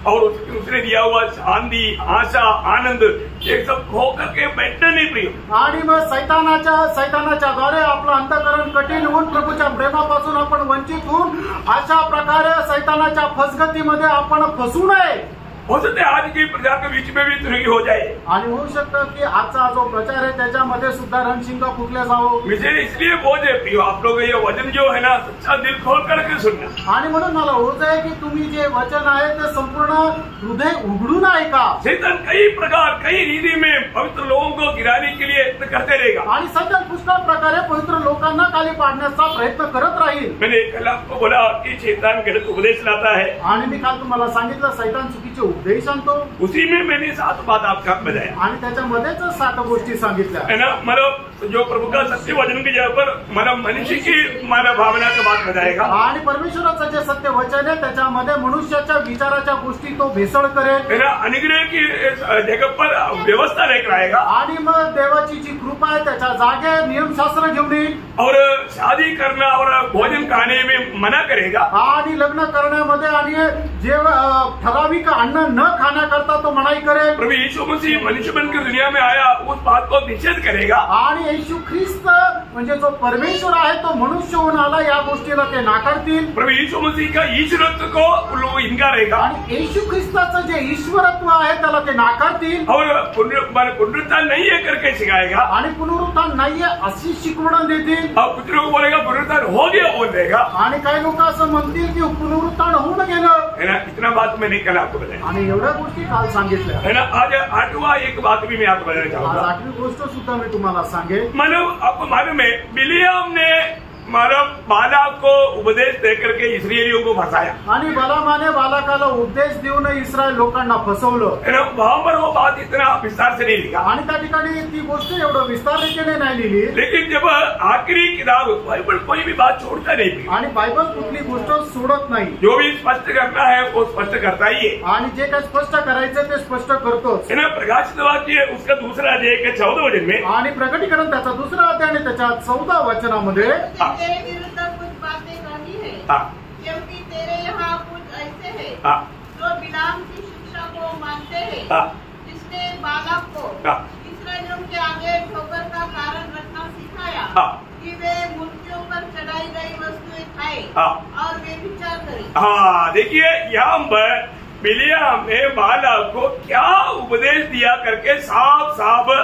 और उसने दिया हुआ शांति आशा आनंद ये सब खो करके बैठना नहीं प्रिय. आणि मग सैतानाच्या द्वारे आपलं अंतःकरण कठीण होऊन प्रभूच्या प्रेमापासून आपण वंचित होऊन अशा प्रकारे सैतानाच्या फसगतीमध्ये आपण फसू नये. हो सकता है आज की प्रजा के बीच में भी त्रुटि हो जाए. आणि होऊ शकतं की आजचा जो प्रचार आहे त्याच्यामध्ये सुद्धा रणशिंगा फुटल्या जावं. मुझे इसलिए बोझ है प्रियो आप लोग ये वचन जो है ना सच्चा दिल खोल करके सुनना. आणि म्हणून मला होत आहे की तुम्ही जे वचन आहे ते संपूर्ण हृदय उघडून ऐका. शैतान कई प्रकार कई रीति में पवित्र लोगों को गिराने के लिए यत्न करते रहेगा. आणि सैतान पुष्कळ प्रकारे पवित्र लोकांना खाली पाडण्याचा प्रयत्न करत राहील. मैंने कल आपको बोला कि शैतान गलत उपदेश लाता है. आणि मी काल तुम्हाला सांगितलं सैतान चुकीचे उपदेश आणतो. उसी में मैंने 7 बात आपका बताया आणि त्याच्यामध्येच 7 गोष्टी सांगितल्या है ना. मतलब जो प्रभु का सत्य वचन की जगह पर मतलब मनुष्य की मानव भावना का बात बताएगा. आणि परमेश्वराचं जे सत्य वचन आहे त्याच्यामध्ये मनुष्याच्या विचाराच्या गोष्टी तो भेसळ करेल. है ना. अनुग्रह की जगह पर व्यवस्था लेकर आएगा. आणि मग देवाची जी कृपा आहे त्याच्या जागे नियमशास्त्र घेऊन येईल. और शादी करना और भोजन खाने में मना करेगा. आणि लग्न करण्यामध्ये आणि जे ठराविक अन्न न खाण्याकरता तो मनाई करेल. प्रभु यीशु मसीह मनुष्य बनकर दुनिया में आया उस बात को निषेध करेगा आणि येशू ख्रिस्त म्हणजे जो परमेश्वर आहे तो मनुष्य होऊन आला या गोष्टीला ते नाकारतील. प्रभु यीशु मसीह का ईश्वरत्व को लोग इनकारेगा आणि येशू ख्रिस्ताचं जे ईश्वरत्व आहे त्याला ते नाकारतील. और पुनरुत्थान नहीं है करके सिखाएगा आणि पुनरुत्थान नाहीये अशी शिकवण देतील. और कुछ लोग बोलेगा पुनरुत्थान हो गया बोल देगा आणि काही लोक असं म्हणतील की पुनरुत्थान होऊन गेलं है ना. इतना बात मैंने कल आपको बताया आणि एवढ्या गोष्टी काल सांगितल्या. है ना. आज 8वां एक बात भी मैं आपको बताना आज चाहूंगा. 8वी गोष्ट सुद्धा मी तुम्हाला सांगेन. मतलब आपको मालूम है बिलियाम ने मतलब बालाक को उपदेश देकर के इस्राएलियों को फंसाया. आणि बलामाने बालाकाला उपदेश देऊन इस्रायल लोकांना फसवलं. है ना. वहां पर वो बात इतना विस्तार से नहीं लिखा आणि त्या ठिकाणी ती गोष्ट एवढं विस्तारितेने नाही लिहिली. लेकिन जब आखिरी किताब बाइबल कोई भी बात छोड़ता नहीं आणि बायबल कुठली गोष्ट सोडत नाही. जो भी स्पष्ट करना है वो स्पष्ट करता ही है. आणि जे काही स्पष्ट करायचं ते स्पष्ट करतोच. है ना. प्रकाशित वाक्य उसका दूसरा अध्याय के 14 वचन में आणि प्रकटीकरण त्याचा दुसरा अध्याय आणि त्याच्या 14 वचनामध्ये तेरे विरुद्ध कुछ बातें कहनी है क्योंकि तेरे यहाँ कुछ ऐसे है जो बिलाम की शिक्षा को मानते हैं जिसने बालाक को इस्राएलियों के आगे ठोकर का कारण रखना सिखाया कि वे मूर्तियों पर चढ़ाई गई वस्तुएं खाए और वे विचार करें. देखिए यहाँ पर बिलियाम ने बालाक को क्या उपदेश दिया करके साफ साफ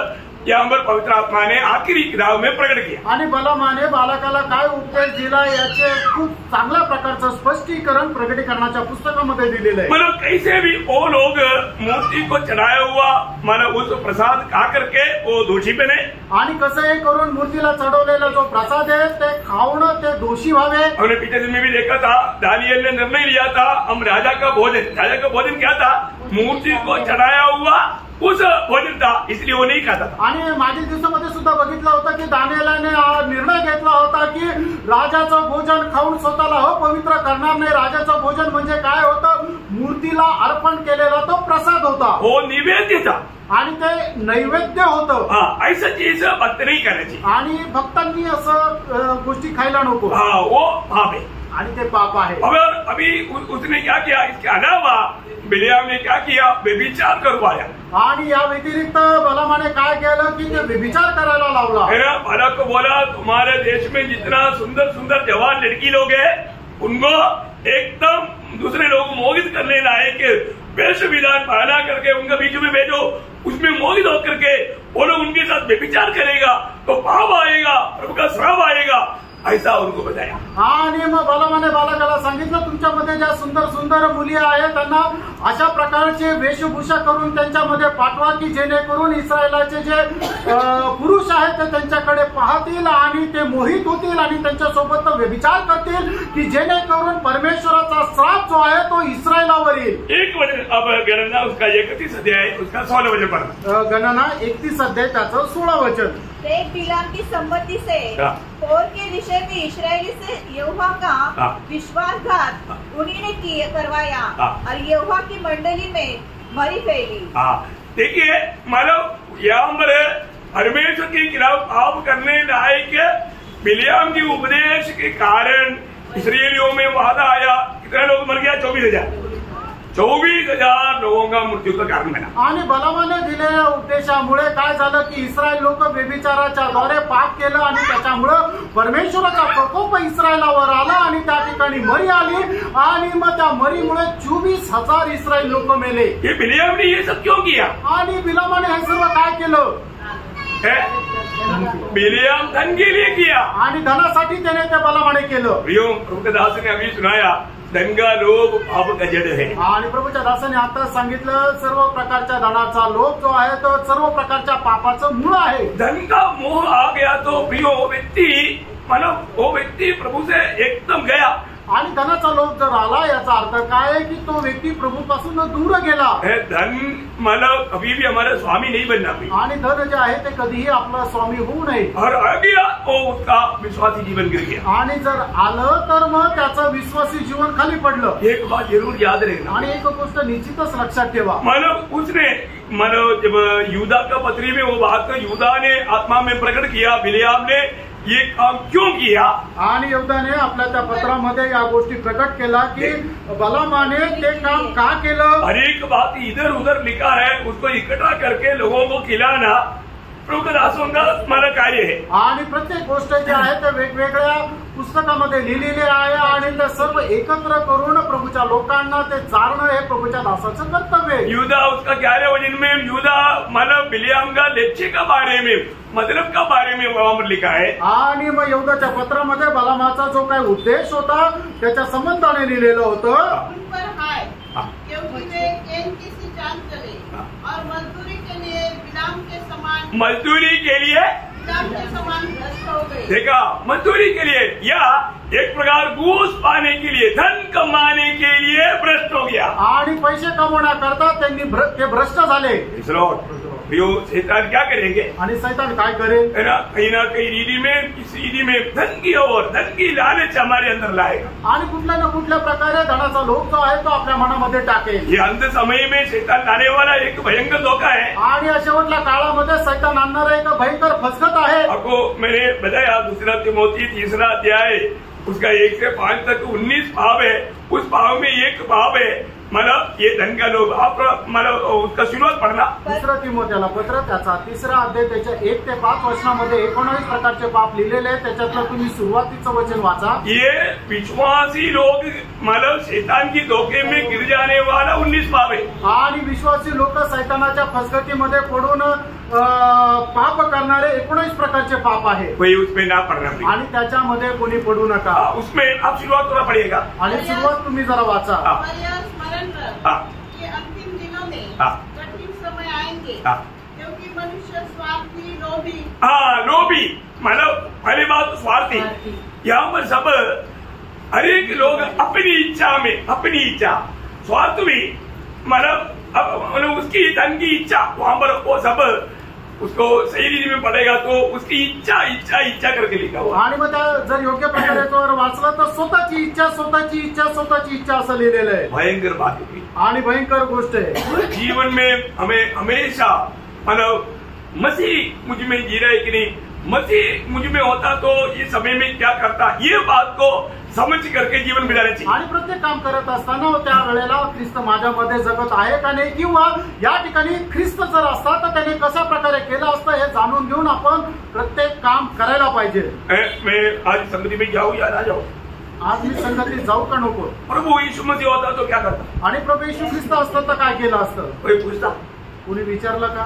यहाँ पर पवित्र आत्मा ने आखिरी किताब में प्रकट किया. आणि बलामाने बालकाला काय उपदेश दिला याचे खूप चांगल्या प्रकारचं स्पष्टीकरण प्रकटीकरणाच्या पुस्तकामध्ये दिलेलं आहे. मतलब कैसे भी वो लोग मूर्ति को चढ़ाया हुआ मतलब उस प्रसाद खा करके वो दोषी बने. आणि कसं हे करून मूर्तीला चढवलेला जो प्रसाद आहे ते खाऊन ते दोषी व्हावे. हमने पिछले दिन में भी देखा था दानियल ने निर्णय लिया था हम राजा का भोजन क्या था मूर्ति को चढ़ाया हुआ उस भोजन था इसलिए वो नहीं खाता था. आणि मागील दिवसामध्ये सुद्धा बघितलं होतं की दानिएलाने निर्णय घेतला होता की राजाचं भोजन खाऊन स्वतःला पवित्र करणार नाही. राजाचं भोजन म्हणजे काय होतं मूर्तीला अर्पण केलेला तो प्रसाद होता. वो निवेद्य था आणि ते नैवेद्य होतं. ऐसा चीज भक्त नहीं करायची आणि भक्तांनी असं गोष्टी खायला नको. वो पाप है आणि ते पाप आहे. अभी उसने क्या किया इसके अलावा बिलियाम ने क्या किया व्यभिचार करवाया. आणि या व्यतिरिक्त बलामाने काय केलं की ते व्यभिचार करायला लावला. बालक को बोला तुम्हारे देश में जितना सुंदर सुंदर जवान लड़की लोग हैं उनको एकदम दूसरे लोग मोहित करने लायक वेश विधान पहना करके उनके बीच में भेजो उसमें मोहित होकर के वो लोग उनके साथ व्यभिचार करेगा तो पाप आएगा प्रभु का श्राप आएगा ऐसा उनको बताया. आणि मग बलामाने बालकाला सांगितलं तुमच्यामध्ये ज्या सुंदर सुंदर मुली आहेत त्यांना अशा प्रकारचे वेशभूषा करून त्यांच्यामध्ये पाठवा की जेणेकरून इस्रायलाचे जे पुरुष आहेत ते त्यांच्याकडे पाहतील आणि ते मोहित होतील आणि त्यांच्यासोबत व्यभिचार करतील की जेणेकरून परमेश्वराचा श्राप जो आहे तो इस्रायलावर येईल. एक वचन अब गणना उसका 31 अध्याय उसका 16 वचन पर गणना 31 अध्याय त्याचं 16 वचन. एक बिलाम की सम्मति से पोर के विषय में इस्राएली से यहोवा का विश्वासघात उन्हीं ने करवाया और यहोवा की मंडली में मरी फैली. देखिए मतलब यहाँ पर परमेश्वर के खिलाफ पाप करने लायक बिलियाम के उपदेश के कारण इस्राएलियों में वादा आया. कितने लोग मर गया 24,000 लोगों का मृत्यू का कारण बना. आणि बलामाने दिलेल्या उद्देशामुळे काय झालं की इस्रायल लोक व्यभिचाराच्या द्वारे पाप केलं आणि त्याच्यामुळे परमेश्वराचा प्रकोप इस्रायलावर आला आणि त्या ठिकाणी मरी आली आणि मग त्या मरीमुळे 24,000 इस्रायल लोक मेले. ये बिलियाम ने ये सब क्यों किया. आणि बिलामाने हे सर्व काय केलं. बिलियाम धन के लिए किया आणि धनासाठी त्याने ते बलामाने केलं. प्रभु दास ने अभी सुनाया धन का लोभ पाप का जड़ है. आणि प्रभूच्या दासाने आता सांगितलं सर्व प्रकारच्या धनाचा लोभ जो आहे तो सर्व प्रकारच्या पापाचं मूळ आहे. धन का मोह आ गया तो प्रियो वो व्यक्ति प्रभु से एकदम गया. आणि धनाचा लोभ जर आला याचा अर्थ काय आहे की तो व्यक्ती प्रभूपासून दूर गेला. धन मतलब कभी भी हमारा स्वामी नहीं बनना चाहिए. आणि धन जे आहे ते कधीही आपला स्वामी होऊ नये. और आ गया वो उसका विश्वासी जीवन गिर गया. आणि जर आलं तर मग त्याचं विश्वासी जीवन खाली पडलं. एक बात जरूर याद रखना. आणि एक गोष्ट निश्चितच लक्षात ठेवा. मतलब उसने मतलब जब यूदा का पत्री में वो बात यूदा ने आत्मा में प्रकट किया बिलियाम ने ये काम क्यों किया. आणि यहूदाने आपल्या त्या पत्रामध्ये या गोष्टी प्रकट केला की बलामाने ते काम का केलं. हर एक बात इधर उधर लिखा है उसको इकट्ठा करके लोगों को खिलाना प्रभु का दासों का मला कार्य है। आणि प्रत्येक गोष्ट जी आहे ते वेगवेगळ्या पुस्तकामध्ये लिहिलेली आहे आणि ते सर्व एकत्र करून प्रभूच्या लोकांना ते जाणणं हे प्रभूच्या दासाचं कर्तव्य आहे। यूदा उसका 11 वचन में यूदा मतलब बिलियाम का लेच्छे का बारे में मतलब का बारे में वहां पर लिखा है। आणि मग यहूदाच्या पत्रामध्ये बलामाचा जो काही उद्देश होता त्याच्या संबंधाने लिहिलेलं होतं। उन पर हाय क्योंकि वे कैन की सी चाल चले और मजदूरी के लिए बिलाम के समान भ्रष्ट हो गए। देखा, मजदूरी के लिए या एक प्रकार घूस पाने के लिए, धन कमाने के लिए भ्रष्ट हो गया आणि पैसे कमवण्याकरता त्यांनी ते भ्रष्ट झाले। शैतान क्या करेंगे आणि सैतान काय करेल, है ना, कहीं ना कहीं रीति में धन की और धन की लालच हमारे अंदर लाएगा आणि कुठल्या ना कुठल्या प्रकारे धनाचा लोभ जो आहे तो आपल्या मनामध्ये टाकेल। ये अंत समय में शैतान लाने वाला एक भयंकर धोखा है। आणि या शेवटल्या काळामध्ये सैतान आणणारा एक भयंकर फसगत आहे। आपको मैंने बताया 2 तिमोथी 3 अध्याय उसका 1 से 5 तक 19 भाव है। उस भाव में एक भाव है मतलब ये धन का लोभ। आप मतलब उसका शुरुआत पढ़ना 2 तिमोथेला पत्र त्याचा 3 अध्याय त्याच्या 1 ते 5 वचनामध्ये 19 प्रकारचे पाप लिहिलेले आहेत। त्याच्यातलं तुम्ही सुरुवातीचं वचन वाचा। ये विश्वासी लोग मतलब शैतान की धोखे में गिर जाने वाला 19 पाप है। आणि विश्वासी लोक सैतानाच्या फसगतीमध्ये पडून पाप करणारे 19 प्रकारचे पाप आहे। कोई उसमें ना पढ़ना please। आणि त्याच्यामध्ये कोणी पडू नका। उसमें आप शुरुआत करना पड़ेगा आणि सुरुवात तुम्ही जरा वाचा। और यह स्मरण रख कि अंतिम दिनों में कठिन समय आएंगे क्योंकि मनुष्य स्वार्थी, लोभी मतलब पहली बात स्वार्थी। यहाँ पर सब हर एक लोग अपनी इच्छा स्वार्थ भी मतलब उसकी धन की इच्छा वहां पर वो सब उसको सही रीति में पढ़ेगा तो उसकी इच्छा करके लिखा हुआ। आणि मग त्या जर योग्य प्रकारे तो वाचला तर स्वतःची इच्छा असं लिहिलेलं आहे। भयंकर बात है आणि भयंकर गोष्ट आहे। जीवन में हमें हमेशा मतलब मसीह मुझ में जी रहा है कि नहीं, मसीह मुझ में होता तो ये समय में क्या करता, ये बात को समझ करके जीवन बिताना चाहिए। आणि प्रत्येक काम करत असताना त्या वेळेला ख्रिस्त माझ्यामध्ये जगत आहे का नाही किंवा या ठिकाणी ख्रिस्त जर असता तर त्याने कशा प्रकारे केलं असतं हे जाणून घेऊन आपण प्रत्येक काम करायला पाहिजे। मैं आज संगति में जाऊँ या ना जाऊँ, आज मी संगतीत जाऊ का नको, प्रभु यीशु मसीह होता तो क्या करता, आणि प्रभू येशू ख्रिस्त असतं तर काय केलं असतं, कोई पूछता, कोणी विचारलं का?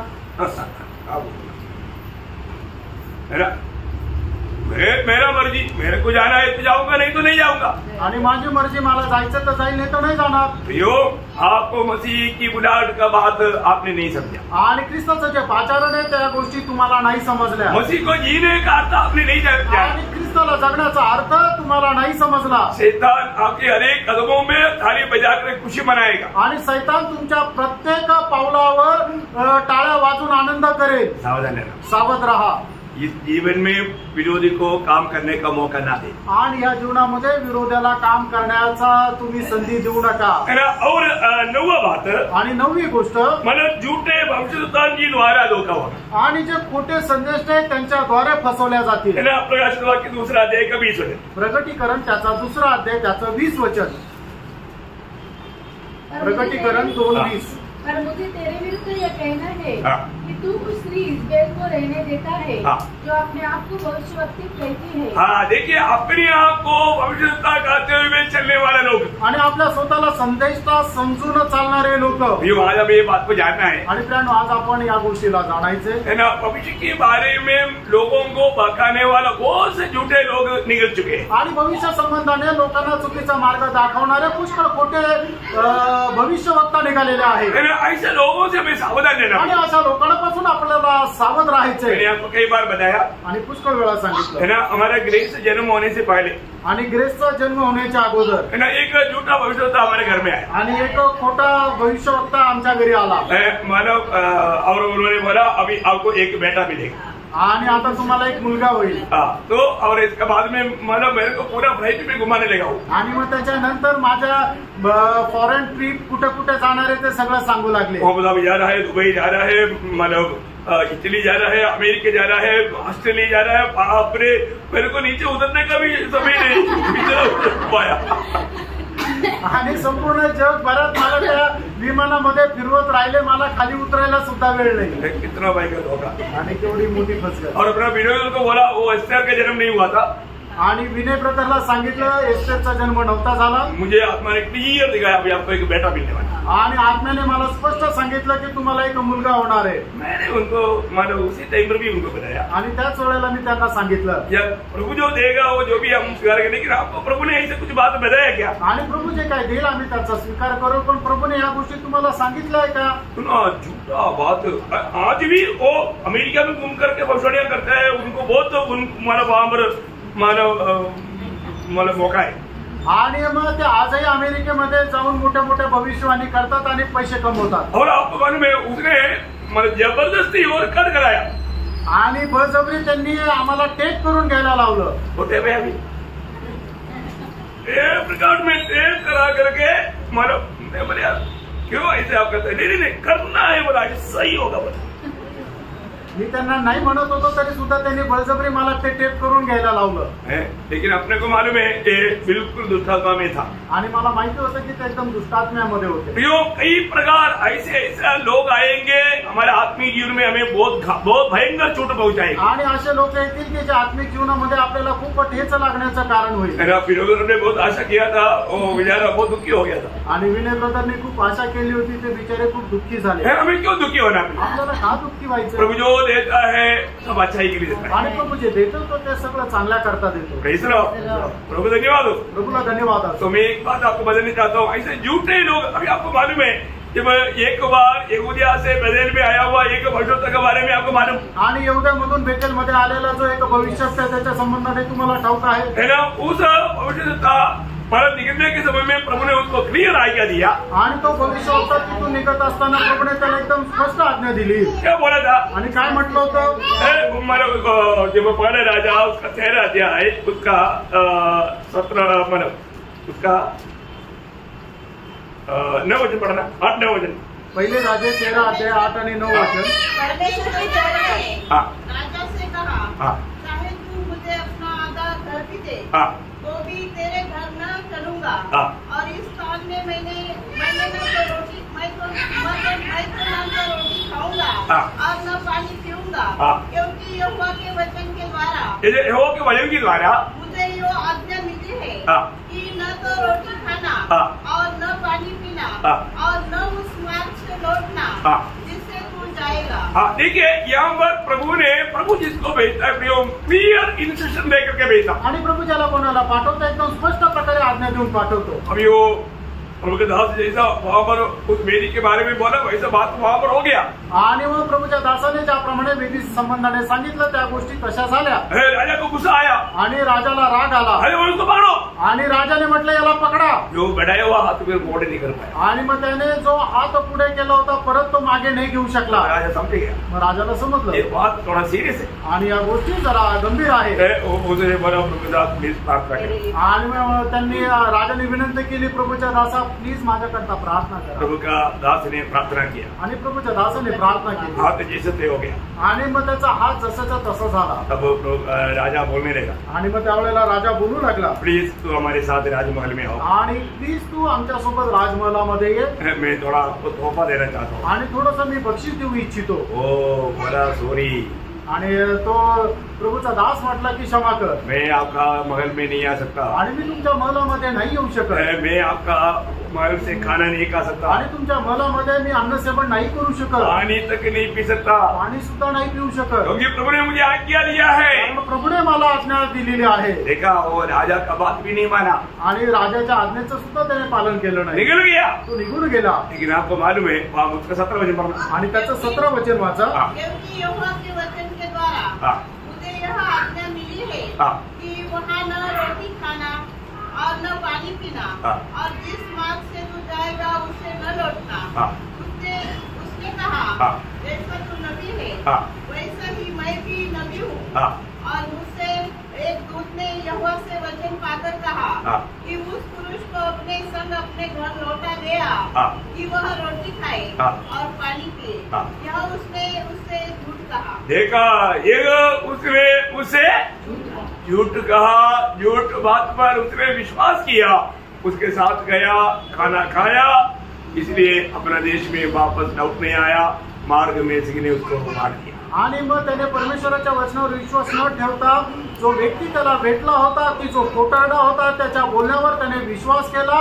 मेरा मर्जी, मेरे को जाना है तो जाऊंगा, नहीं तो नहीं जाऊंगा। आणि माझी मर्जी, मला जायचं तर जाईल नाही तर नाही जाणार। यो आपको मसीह की बुलाहट का बात आपने नहीं समझा आणि ख्रिस्ताचं जे आचरण आहे त्या गोष्टी तुम्हाला नाही समजल्या। मसीह को जीने का अर्थ आपने नहीं समझा आणि ख्रिस्ताला जगण्याचा अर्थ तुम्हाला नाही समजला। शैतान आपके हर एक कदमों में थाली बजाकर खुशी मनाएगा आणि शैतान तुमच्या प्रत्येक पावलावर टाळ्या वाजून आनंद करेल। सावधान रहना, सावध रहा। इस जीवन में विरोधी को काम करने का मौका ना दे। आणि या जीवनामध्ये विरोधाला काम करण्याचा तुम्ही संधी देऊ नका। और 9वा बात आणि 9वी गोष्ट मतलब झूठे भविष्यवक्तांची द्वारा धोखा होगा। आणि जे खोटे संदेश आहेत त्यांच्याद्वारे फसवल्या जातील। प्रकाशित वाक्य 2 अध्याय का 20 वचन, प्रकटीकरण त्याचा 2 अध्याय त्याचं 20 वचन, प्रकटीकरण 2:20। पर मुझे तेरे विरुद्ध यह कहना है कि तू उस स्त्री इज़बेल को रहने देता है जो अपने आप को भविष्यवक्ता कहती है। हाँ, देखिए अपने आप को भविष्यवक्ता कहते हुए चलने वाले लोग आणि आपल्या स्वतःला संदेशता समजून चालणारे लोक। आज हमें ये बात को जानना है आणि प्रियानो आज आपण या गोष्टीला जाणायचे है ना। भविष्य के बारे में लोगों को बहकाने वाला बहुत से झूठे लोग निकल चुके हैं। आणि भविष्य संबंधाने लोकांना चुकीचा मार्ग दाखवणारे पुष्कळ खोटे भविष्यवक्ता निघालेले आहेत। ऐसे लोगों से हमें सावधान रहना आणि अशा लोकांपासून आपल्याला सावध राहायचे। मैंने आपको कई बार बताया आणि पुष्कळ वेळा सांगितलं है ना, हमारा ग्रेस जन्म होने से पहले आणि ग्रेसचा जन्म होण्याच्या अगोदर है ना एक झूठा भविष्यवक्ता हमारे घर में आया आणि एक खोटा भविष्यवक्ता आमच्या घरी आला। मानव और उन्होंने बोला अभी आपको एक बेटा मिलेगा आणि आता तुम्हाला एक मुलगा होईल। तो और इसके बाद में मतलब मेरे को पूरा फ्लाइट में घुमाने लगा आणि मग त्याच्यानंतर माझ्या फॉरेन ट्रिप कुठे कुठे जाणार आहे ते सगळं सांगू लागले। अबुधाबी जा रहा है, दुबई जा रहा है, मतलब इटली जा रहा है, अमेरिका जा रहा है, ऑस्ट्रेलिया जा रहा है। बाप रे, मेरे को नीचे उतरने का भी समय नहीं पाया। आणि संपूर्ण जगभरात मला त्या विमानामध्ये फिरवत राहिले, मला खाली उतरायला सुद्धा वेळ नाही. कितना भयंकर होगा. आणि केवढी मोठी फसगत. और अपना विनोद को बोला वो एस्टर का जन्म नहीं हुआ था. आणि विनय ब्रदरला सांगितलं एस्टरचा जन्म नव्हता झाला. मुझे आत्मा ने क्लियर दिखाया अभी आपको एक बेटा मिलने वाला. आणि आत्म्याने मला स्पष्ट सांगितलं की तुम्हाला एक मुलगा होणार आहे. मैंने उनको मानो उसी टाइम पर भी उनको बताया. आणि त्याच वेळेला मी त्यांना सांगितलं प्रभु जो देगा वो जो भी हम स्वीकार करेंगे. लेकिन आपको प्रभु ने ऐसे कुछ बात बताया क्या. आणि प्रभु जे काय देईल आम्ही त्याचा स्वीकार करू, पण प्रभूने या गोष्टी तुम्हाला सांगितल्या आहे का. झूठा बात. आज भी वो अमेरिका में घूम करके भविष्यवाणियां करते हैं. उनको बहुत मानो वहां पर मानो मौका है. आणि मग ते आजही अमेरिकेमध्ये जाऊन मोठ्या मोठ्या भविष्यवाणी करतात आणि पैसे कमवतात. और आपको मालूम है उसने मतलब जबरदस्ती और कट कराया. आणि बळजबरी त्यांनी आम्हाला टेप करून घ्यायला लावलं. होते भाई अभी टेप रिकॉर्ड में टेप करा करके मानो बोले यार क्यों ऐसे आप करते. नहीं करना है बोला सही होगा बोला. मी त्यांना नाही म्हणत होतो तरी सुद्धा त्यांनी बळजबरी मला ते टेप करून घ्यायला लावलं. लेकिन अपने को मालूम है कि बिल्कुल दुष्टात्मा में था. आणि मला माहिती होतं की ते एकदम दुष्टात्म्यामध्ये होते. कई प्रकार ऐसे लोग आएंगे हमारे आत्मिक जीवन में हमें बहुत भयंकर चोट पहुंचाएंगे. आणि असे लोक येतील की जे आत्मिक जीवनामध्ये आपल्याला खूप ठेच लागण्याचं कारण होईल. फिरोज ने बहुत आशा किया था. वो बेचारा बहुत दुखी हो गया था. आणि विनय ब्रदरने खूप आशा केली होती. ते बिचारे खूप दुःखी झाले. हमें क्यों दुखी होना. आपल्याला का दुःखी व्हायचं. प्रभु जो देता है सब अच्छाई के लिए देता है. आणि प्रभू जे देतो तो ते सगळं चांगल्या करता देतो. प्रभु धन्यवाद हो. प्रभूला धन्यवाद. तो मैं एक बात आपको बताना चाहता हूँ. ऐसे झूठे लोग अभी आपको मालूम है जब एक बार यहूदिया से बेतेल में आया हुआ एक भविष्यवक्ता के बारे में आपको मालूम. आणि यहूद्यामधून बेतेल मध्ये आलेला जो एक भविष्यवक्ता त्याच्या संबंधाने तुम्हाला ठाऊक आहे ना. उस भविष्यवक्ता परत निकलने के समय में प्रभु ने उसको क्लियर आज्ञा दिया. आणि तो भविष्यवक्ता तिथून निघत असताना प्रभूने त्याला एकदम स्पष्ट आज्ञा दिली. क्या बोला था. आणि काय म्हटलं होतं. जब पहले राजा उसका 13 अध्याय उसका 17 मतलब उसका 9 वचन पढ़ना. 8-9 वचन. पहिले राजे 13 अध्याय 8 आणि 9 वचन. परमेश्वर ने राजा से कहा चाहे तू मुझे अपना आधा घर भी दे तो भी तेरे घर न चलूंगा. और इस स्थान में मैंने न तो रोटी मैं तो न तो रोटी खाऊंगा और न पानी पीऊंगा. क्योंकि यहोवा के वचन के द्वारा मुझे यो आज्ञा मिली है कि न तो रोटी खाना और न पानी पीना और न उस मार्ग से लौटना जिससे तू जाएगा. देखिए यहाँ पर प्रभु जिसको भेजता है क्लियर इंस्ट्रक्शन देकर के भेजता. आणि प्रभू ज्याला कोणाला पाठवतो एकदम स्पष्ट प्रकारे आज्ञा देऊन पाठवतो. अभी वो प्रभु के दास जैसा वहां पर उस वेदी के बारे में बोला वैसा बात वहां पर हो गया. आणि मग प्रभूच्या दासाने ज्याप्रमाणे वेदी संबंधाने सांगितलं त्या गोष्टी तशा झाल्या. राजा को गुस्सा आया. आणि राजाला राग आला. अरे उसको पकड़ो. आणि राजाने म्हटलं याला पकडा. जो बढ़ाया हुआ हाथ फिर मोड़ नहीं कर पाया. आणि मग त्याने जो हात पुढे केला होता परत तो मागे नाही घेऊ शकला. राजा समझ गया. मग राजाला समजलं ये बात थोड़ा सीरियस है. आणि या गोष्टी जरा गंभीर आहे. उसे बड़ा प्रभु दास प्लीज प्रार्थना करें. आणि मग त्यांनी राजाने विनंती केली प्रभूच्या दासा प्लीज माझ्याकरता प्रार्थना करा. प्रभु का दास ने प्रार्थना किया. आणि प्रभूच्या दासाने प्रार्थना केली. हाथ जैसे ते हो गया. आणि मग त्याचा हात जसाचा तसा झाला. तब राजा बोलने लगा. आणि मग त्यावेळेला राजा बोलू लागला प्लीज तू हमारे साथ राजमहल में आओ. आणि प्लीज तू आमच्या सोबत राजमहलामध्ये ये. मैं थोड़ा आपको तोहफा देना चाहता हूँ. आणि थोडंसं मी बक्षीस देऊ इच्छितो. ओ बड़ा सॉरी. आणि तो प्रभूचा दास म्हटला की क्षमा कर. मैं आपका महल में नहीं आ सकता. आणि मी तुमच्या महलामध्ये नाही येऊ शकत. मैं आपका महल से खाना नहीं खा सकता. आणि तुमच्या महलामध्ये मी अन्न सेवन नाही करू शकत. पानी तक नहीं पी सकता. पाणी सुद्धा नाही पिऊ शकत. क्योंकि प्रभु ने मुझे आज्ञा दिया है. प्रभूने मला आज्ञा दिलेली आहे. देखा वो राजा का बात भी नहीं माना. आणि राजाच्या आज्ञेचं सुद्धा त्याने पालन केलं नाही. निकल गया. तो निघून गेला. लेकिन आपको मालूम है वहाँ उसका 17 वचन पढ़ना. आणि त्याचं 17 वचन वाचा. क्योंकि यहोवा के वचन के द्वारा मुझे यह आज्ञा मिली है कि वहाँ न रोटी खाना और न पानी पीना और जिस मार्ग से तू जाएगा उसे न लौटना. उसने कहा जैसा तू नबी है वैसा ही मैं भी नबी हूँ. और मुझसे एक दूत ने यहोवा से वचन पाकर कहा कि उस पुरुष को अपने संग अपने घर लौटा गया कि वह रोटी खाए और पानी पिए. यह उसने उससे झूठ कहा. देखा ये उसने उसे झूठ कहा. झूठ बात पर उसने विश्वास किया. उसके साथ गया, खाना खाया, इसलिए अपना देश में वापस लौट नहीं आया। मार्ग में किसी ने उसको मार दिया। आणि मग त्याने परमेश्वराच्या वचनावर विश्वास न ठेवता जो व्यक्ती त्याला भेटला होता की जो कोटारडा होता त्याच्या बोलण्यावर त्याने विश्वास केला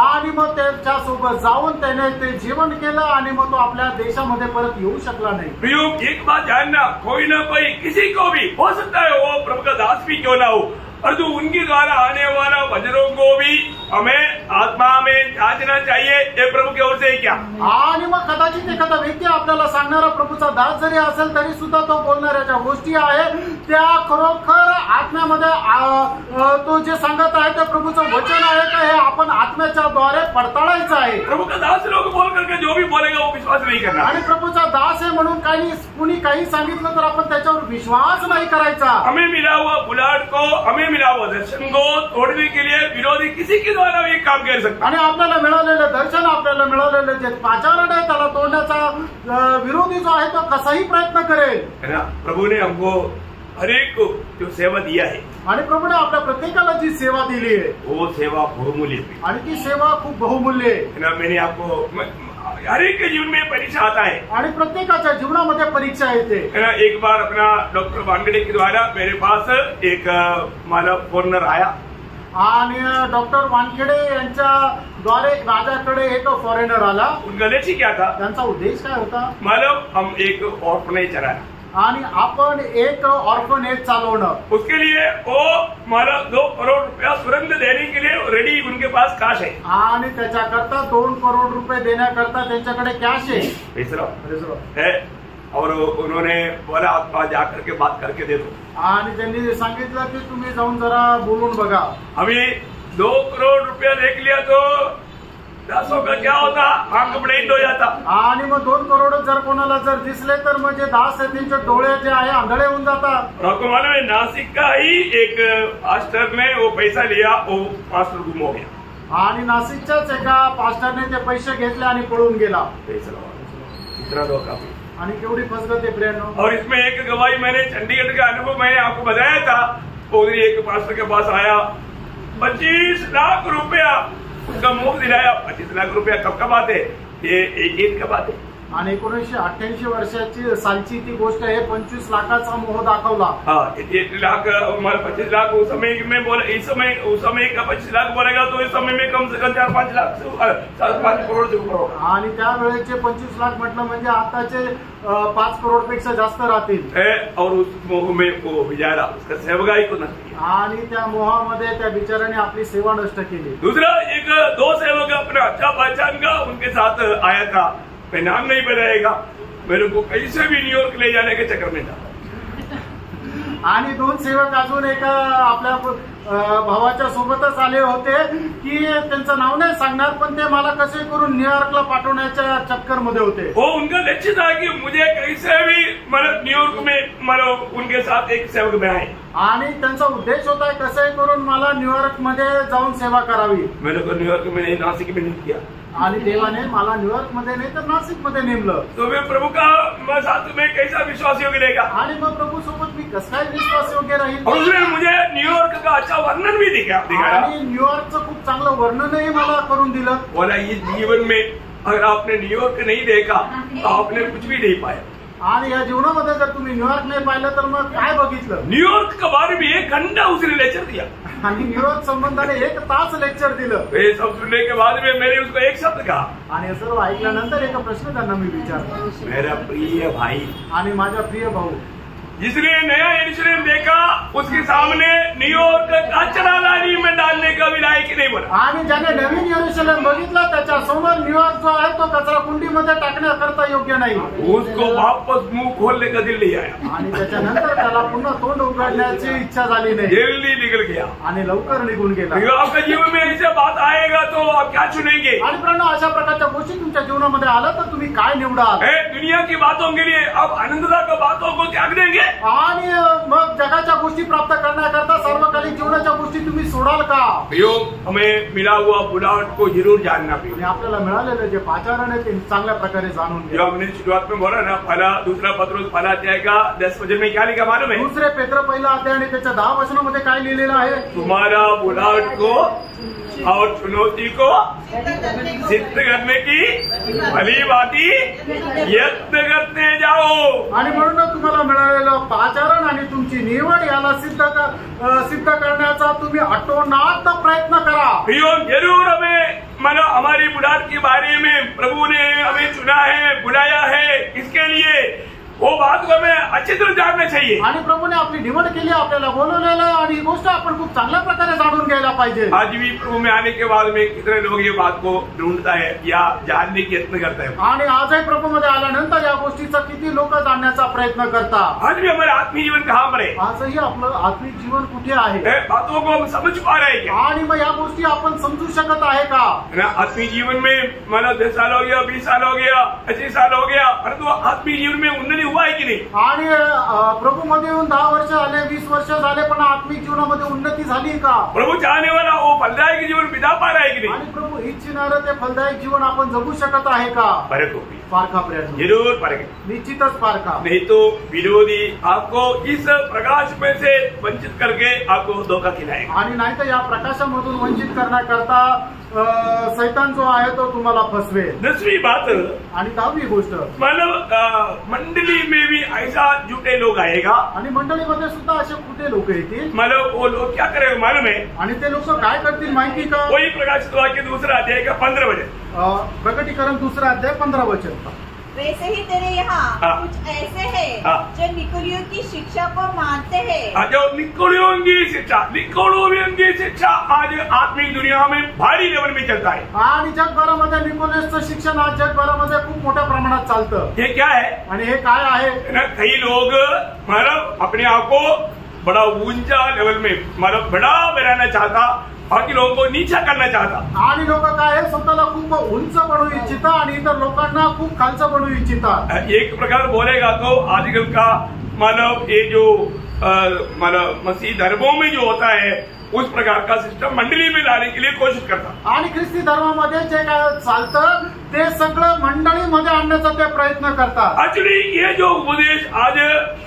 आणि मग त्याच्यासोबत जाऊन त्याने ते जीवन केलं आणि मग तो आपल्या देशामध्ये परत येऊ शकला नाही। प्रियो, एक बात जानना, कोई ना कोई किसी को भी हो सकता है वो प्रभु का दास भी क्यों ना हो, परंतु उनके द्वारा आने वाला वचनों को भी हमें आत्मा में जांचना चाहिए। ये प्रभु की ओर से क्या, आणि मग कदाचित एखादा व्यक्ती आपल्याला सांगणारा प्रभूचा दास जरी असेल तरी सुद्धा तो बोलणाऱ्या ज्या गोष्टी आहेत त्या खरोखर आत्म्यामध्ये तो जे सांगत आहे ते प्रभूचं वचन आहे का हे आपण आत्म्याच्या द्वारे पडताळायचं आहे। प्रभु का दास लोग बोल करके जो भी बोलेगा वो विश्वास नहीं करना। आणि प्रभूचा दास आहे म्हणून कुणी काही सांगितलं तर आपण त्याच्यावर विश्वास नाही करायचा। हमें मिला हुआ बुलाहट को, हमें मिला हुआ दर्शन को तोड़ने के लिए विरोधी किसी के द्वारा भी काम कर सकता। आणि आपल्याला मिळालेलं दर्शन, आपल्याला मिळालेलं जे पाचारण आहे त्याला तोडण्याचा विरोधी जो आहे तो कसाही प्रयत्न करेल। है ना, प्रभु ने हमको हर एक को जो सेवा दिया है आणि प्रभूने आपल्या प्रत्येकाला जी सेवा दिली आहे वो सेवा बहुमूल्य है आणि ती सेवा खूप बहुमूल्य आहे। है ना। मैंने आपको हर एक के जीवन में परीक्षा आता है आणि प्रत्येकाच्या जीवनामध्ये परीक्षा येते। है ना। एक बार अपना डॉक्टर वानखेड़े के द्वारा मेरे पास एक मानव फॉरनर आया आणि डॉक्टर वानखेडे यांच्या द्वारे माझ्याकडे एक फॉरेनर आला। उनका लक्ष्य क्या था, त्यांचा उद्देश काय होता, मानव हम एक ऑर्फनेज चलाना आणि आपण एक ऑर्फनेज चालवणं। उसके लिए वो मानव 2 करोड़ रुपया तुरंत देने के लिए रेडी उनके पास कैश है आणि त्याच्याकरता 2 करोड रुपये देण्याकरता त्यांच्याकडे कॅश आहे। है और उन्होंने बोला आप जाकर के बात करके दे दो। आणि त्यांनी सांगितलं की तुम्ही जाऊन जरा बोलून बघा। अभी 2 करोड़ रुपया देख लिया तो 10 का क्या होता, आंख ब्लाइंड हो जाता। आणि मग 2 करोड जर कोणाला जर दिसले तर म्हणजे 10 से त्यांचे डोळे जे आहे आंधळे होऊन जातात। आपको मालूम है नासिक का ही एक पास्टर ने वो पैसा लिया, वो पास्टर गुम हो गया। आणि नाशिकच्याच एका पास्टरने ते पैसे घेतले आणि पळून गेला। इतना धोखा आणि केवढी फसगत आहे प्रियांनो। और इसमें एक गवाही मैंने चंडीगढ़ का अनुभव मैंने आपको बताया था। उधर एक पास्टर के पास आया, 25 लाख रुपया उसका मुफ्त दिलाया। 25 लाख रुपया कब का बात है, ये 18 का बात है। आणि 1988 सालची ती गोष्ट आहे। 25 लाखाचा मोह दाखवला। हाँ, 18 लाख, 25 लाख उस समय में बोले, इस समय उस समय का 25 लाख बोलेगा तो इस समय में कम से कम 4-5 लाख 4-5 करोड़ से ऊपर होगा। आणि त्यावेळेचे 25 लाख म्हटलं म्हणजे आताचे 5 करोड पेक्षा जास्त राहतील। और उस मोह में वो बेचारा उसका सेवगाई को नष्ट किया आणि त्या मोहामध्ये त्या बिचाराने आपली सेवा नष्ट केली। दूसरा एक 2 सेवक अपना अच्छा पहचान का उनके साथ आया था, मैं नाम नहीं बताएगा, मेरे को कैसे भी न्यूयॉर्क ले जाने के चक्कर में था। आणि 2 सेवक अजून एका आपल्या भावाच्या सोबतच आले होते की त्यांचं नाव नाही सांगणार, पण ते मला कसे करून न्यूयॉर्कला पाठवण्याच्या चक्कर मध्ये होते। वो उनका लक्ष्य था कि मुझे कैसे भी मतलब न्यूयॉर्क में मतलब उनके साथ एक सेवक बनाए। आणि त्यांचा उद्देश होता कसं करून मला न्यूयॉर्क मध्ये जाऊन सेवा करावी। मेरे को न्यूयॉर्क में नहीं, नासिक में नहीं किया। आणि देवाने मला न्यूयॉर्क मध्ये नाही तर नाशिक मध्ये नेमलं। तो मैं प्रभु का साथ में कैसा विश्वास योग्य रहेगा, आणि मग प्रभू सोबत मी कसं काय विश्वास योग्य राहील। और उसने मुझे न्यूयॉर्क का अच्छा वर्णन भी दिखाया। आणि न्यूयॉर्कचं खूप चांगलं वर्णनही मला करून दिलं। बोला इस जीवन में अगर आपने न्यूयॉर्क नहीं देखा तो आपने कुछ भी नहीं पाया। आणि या जीवनामध्ये जर तुम्ही न्यूयॉर्क नाही पाहिलं तर मग काय बघितलं। न्यूयॉर्क के बारे में 1 घंटा उसने लेक्चर दिया आणि न्यूयॉर्क संबंधाने 1 तास लेक्चर दिलं। ये सब सुनने के बाद में मैंने उसको एक शब्द कहा, आणि सर्व ऐकल्यानंतर एक प्रश्न त्यांना मी विचारला, मेरा प्रिय भाई, आणि माझा प्रिय भाऊ, जिसने नया यरूशलेम देखा उसके सामने न्यूयॉर्क कचरा नाली में डालने का भी लायक नहीं बना। आणि ज्याने नवीन यरूशलेम बघितलं त्याच्या समोर न्यूयॉर्क जो आहे तो कचरा कुंडीमध्ये टाकण्याकरता योग्य नाही। उसको वापस मुंह खोलने का दिल नहीं आया आणि त्याच्यानंतर त्याला पुन्हा तोंड उघडण्याची इच्छा झाली नाही। जल्दी निकल गया आणि लवकर निघून गेला। आपका जीवन में ऐसे बात आएगा तो आप क्या चुनेंगे। आणि प्रणव अशा प्रकारच्या गोष्टी तुमच्या जीवनामध्ये आलं तर तुम्ही काय निवडाल। दुनिया की बातों के लिए आप आनंददा की बातों को त्याग देंगे आणि मग जगाच्या गोष्टी प्राप्त करण्याकरता सर्वकालिक जीवनाच्या गोष्टी तुम्ही सोडाल का। हमें मिला हुआ बुलाहट को जरूर जानना चाहिए। आपल्याला मिळालेलं जे पाचारण आहे ते चांगल्या प्रकारे जाणून घ्या। हमने शुरुआत में बोला ना, पहला दूसरा पत्रोस पहला अध्याय का 10 वचन में क्या लिखा मालूम है? दुसरे पेत्र पहिला अध्याय आणि त्याच्या 10 वचनामध्ये काय लिहिलेलं आहे? तुम्हारा बुलाहट को और चुनौती को सिद्ध करने की भली भांति यत्न करते जाओ. आणि म्हणून तुम्हाला मिळालेलं आचरण आणि तुमची निवड याला सिद्ध करण्याचा तुम्ही अतोनात प्रयत्न करा. प्रियो, जरूर हमें मतलब हमारी बुढ़ाट के बारे में प्रभु ने हमें चुना है, बुलाया है. इसके लिए वो बात को हमें अच्छी तरह जानना चाहिए. आणि प्रभूने आपली निवड केली, आपल्याला बोलवलेलं आहे आणि ही गोष्ट आपण खूप चांगल्या प्रकारे जाणून घ्यायला पाहिजे. आज भी प्रभु में आने के बाद में कितने लोग ये बात को ढूंढता है या जानने की यत्न करता है. आणि आजही प्रभूमध्ये आल्यानंतर या गोष्टीचा किती लोक जाणण्याचा प्रयत्न करतात. आज भी हमारा आत्मीय जीवन कहाँ पर है? आजही आपलं आत्मिक जीवन कुठे आहे? बातों को हम समझ पा रहे हैं क्या? आणि मग या गोष्टी आपण समजू शकत आहे का? आत्मीय जीवन में मतलब 10 साल हो गया, 20 साल हो गया, 25 साल हो गया, परंतु आत्मीय जीवन में उन्नति हुआ है कि नहीं? आणि प्रभू मध्ये येऊन 10 वर्ष झाले, 20 वर्ष झाले, पण आत्मिक जीवनामध्ये उन्नती झाली का? प्रभु चाहने वाला वो फलदायक जीवन बिता पा रहा है कि नहीं? आणि प्रभू इच्छिणारं ते फलदायक जीवन आपण जगू शकत आहे का? फर्क होगी, फारखा प्रयत्न जरूर फर्क है. निश्चितच फारखा. नहीं तो विरोधी आपको इस प्रकाश में से वंचित करके आपको धोखा खिलाएगा. आणि नाही तर या प्रकाशामधून वंचित करण्याकरता सैतान जो आहे तो तुम्हाला फसवेल. 10वीं बात आणि 10वी गोष्ट मतलब मंडली में भी ऐसा झूठे लोग आएगा. आणि मंडळीमध्ये सुद्धा असे खोटे लोक येतील. मतलब वो लोग क्या करेंगे मालूम है? आणि ते लोक काय करतील माहिती का? वही प्रकाशित वाक्य 2 अध्याय का 15 वचन. प्रकटीकरण 2 अध्याय 15 वचन. वैसे ही तेरे यहाँ कुछ ऐसे हैं जो निकोलियों की शिक्षा को मानते हैं. जो निकोलियों की शिक्षा आज आत्मिक दुनिया में भारी लेवल में चलता है. आणि जगभरामध्ये निकोलसचं शिक्षण आज जगभरामध्ये खूप मोठ्या प्रमाणात चालतं. ये क्या है? आणि हे काय आहे? कई लोग मतलब अपने आप को बड़ा ऊंचा लेवल में मतलब बड़ा बनाना चाहता, बाकी लोगों को नीचा करना चाहता. आणि लोक काय स्वतःला खूप उंच बनवू इच्छितात आणि इतर लोकांना खूप खालचं बनवू इच्छितात. एक प्रकार बोलेगा तो आजकल का मतलब ये जो मतलब मसीह धर्मों में जो होता है उस प्रकार का सिस्टम मंडली में लाने के लिए कोशिश करता. आणि ख्रिस्ती धर्मामध्ये जे काय चालतं ते सगळं मंडळीमध्ये आणण्याचा ते प्रयत्न करतात. एक्चुअली ये जो उपदेश आज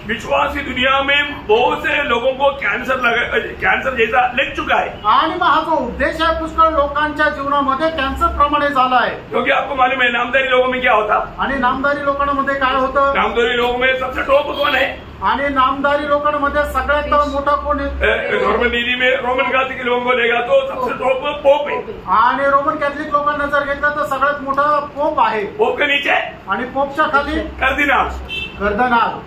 विश्वासी दुनिया में बहुत से लोगों को कैंसर जैसा लग चुका है. आणि मग हा जो उपदेश आहे पुष्कळ लोकांच्या जीवनामध्ये कॅन्सर प्रमाणे झाला आहे. क्योंकि आपको मालूम है नामधारी लोगों में क्या होता? आणि नामधारी लोकांमध्ये काय होतं? नामधारी लोगों में सबसे टॉप कौन है? आणि नामधारी लोकांमध्ये सगळ्यात मोठा कोण आहे? नॉर्मल नीति में रोमन कैथोलिक लोगों को लेगा तो सबसे टॉप पोप है. आणि रोमन कॅथलिक लोकांना जर घेतलं तर सगळ्यात मोठा पोप आहे. पोप के नीचे आणि पोपच्या खाली कर्दिनाल.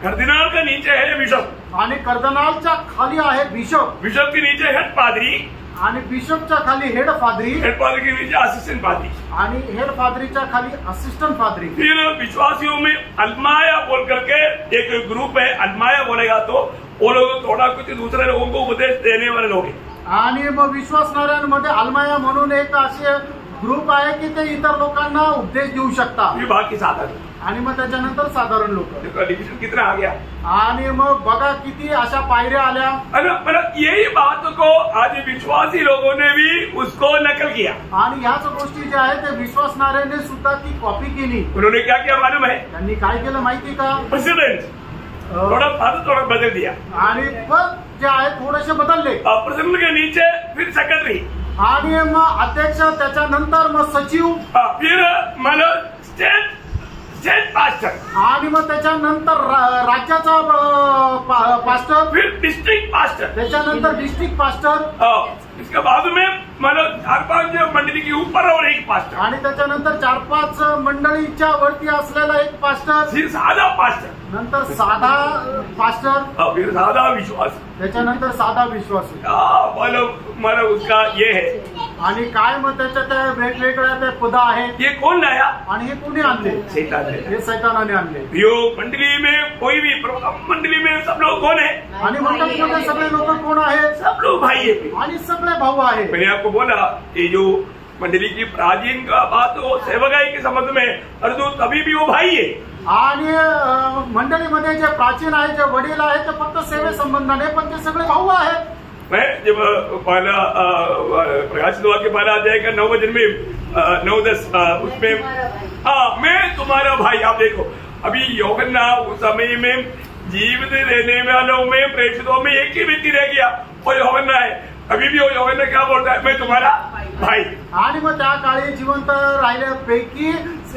कर्दिनाल का नीचे है बिशप. आणि कर्दिनालच्या खाली आहे बिशप. बिशप के नीचे हेड पादरी. आणि बिशपच्या खाली हेड फादरी. हेड पादरी के नीचे असिस्टेंट पादरी. आणि हेड फादरीच्या खाली असिस्टेंट फादरी. फिर विश्वासियों में अल्माया बोल करके एक ग्रुप है. अल्माया बोलेगा तो वो लोग थोड़ा कुछ दूसरे लोगों को उपदेश देने वाले लोग हैं. आणि मग विश्वासणाऱ्यांमध्ये अल्माया म्हणून एक असे ग्रुप आहे की ते इतर लोकांना उपदेश देऊ शकतात. बाकी साधारण. आणि मग त्याच्यानंतर साधारण लोक. डिविजन कितना आ गया? आणि मग बघा किती अशा पायऱ्या आल्या. मतलब यही बात को आज विश्वासी लोगों ने भी उसको नकल किया. आणि ह्याच गोष्टी ज्या आहेत ते विश्वासणाऱ्याने सुद्धा ती कॉपी केली. उन्होंने क्या किया मालूम है? त्यांनी काय केलं माहिती का? प्रेसिडेंट थोड़ा बदल दिया. आणि पद जे आहे थोडेसे बदलले. प्रेसिडेंट के नीचे फिर सेक्रेटरी. आणि मग अध्यक्ष, त्याच्यानंतर मग सचिव, फिर मतलब स्टेट पास्टर. आणि मग त्याच्यानंतर राज्याचा पास्टर. फिर डिस्ट्रिक्ट पास्टर. त्याच्यानंतर डिस्ट्रिक्ट पास्टर. इसके बाद में मतलब 4-5 मंडली के ऊपर और एक पास्टर. आणि त्याच्यानंतर 4-5 मंडळीच्या वरती असलेला एक पास्टर. फिर साधा पास्टर. नंतर साधा पास्टर. फिर साधा विश्वास. त्याच्यानंतर साधा विश्वास. मतलब उसका ये है. आणि काय मग त्याच्या त्या वेगवेगळ्या त्या पद आहेत. ये कौन लाया? आणि हे कोणी आणले? शैतान ने. हे सैतानाने आणले. यो मंडली में कोई भी मंडली में सब लोग कौन है? आणि मंडळीमध्ये सगळे लोक कोण आहेत? सब लोग भाई है. आणि सगळे भाऊ आहेत. मैंने आपको बोला ये जो मंडली की प्राचीन का बात वो सेवकाई के संबंध में, परंतु तभी भी वो भाई है. आणि मंडळीमध्ये जे प्राचीन आहे, जे वडील आहे, ते फक्त सेवे संबंधाने, पण ते सगळे भाऊ आहेत. मैं जब पहला प्रकाशित वाक्य 12 अध्याय का 9 वचन में 9-10 उसमें मैं तुम्हारा भाई. आप देखो अभी यूहन्ना उस समय में जीवित रहने वालों में प्रेषितों में एक ही व्यक्ति रह गया और यूहन्ना है. अभी भी यूहन्ना क्या बोलता है? मैं तुम्हारा भाई. आणि मग त्या काळी जिवंत राहिल्यापैकी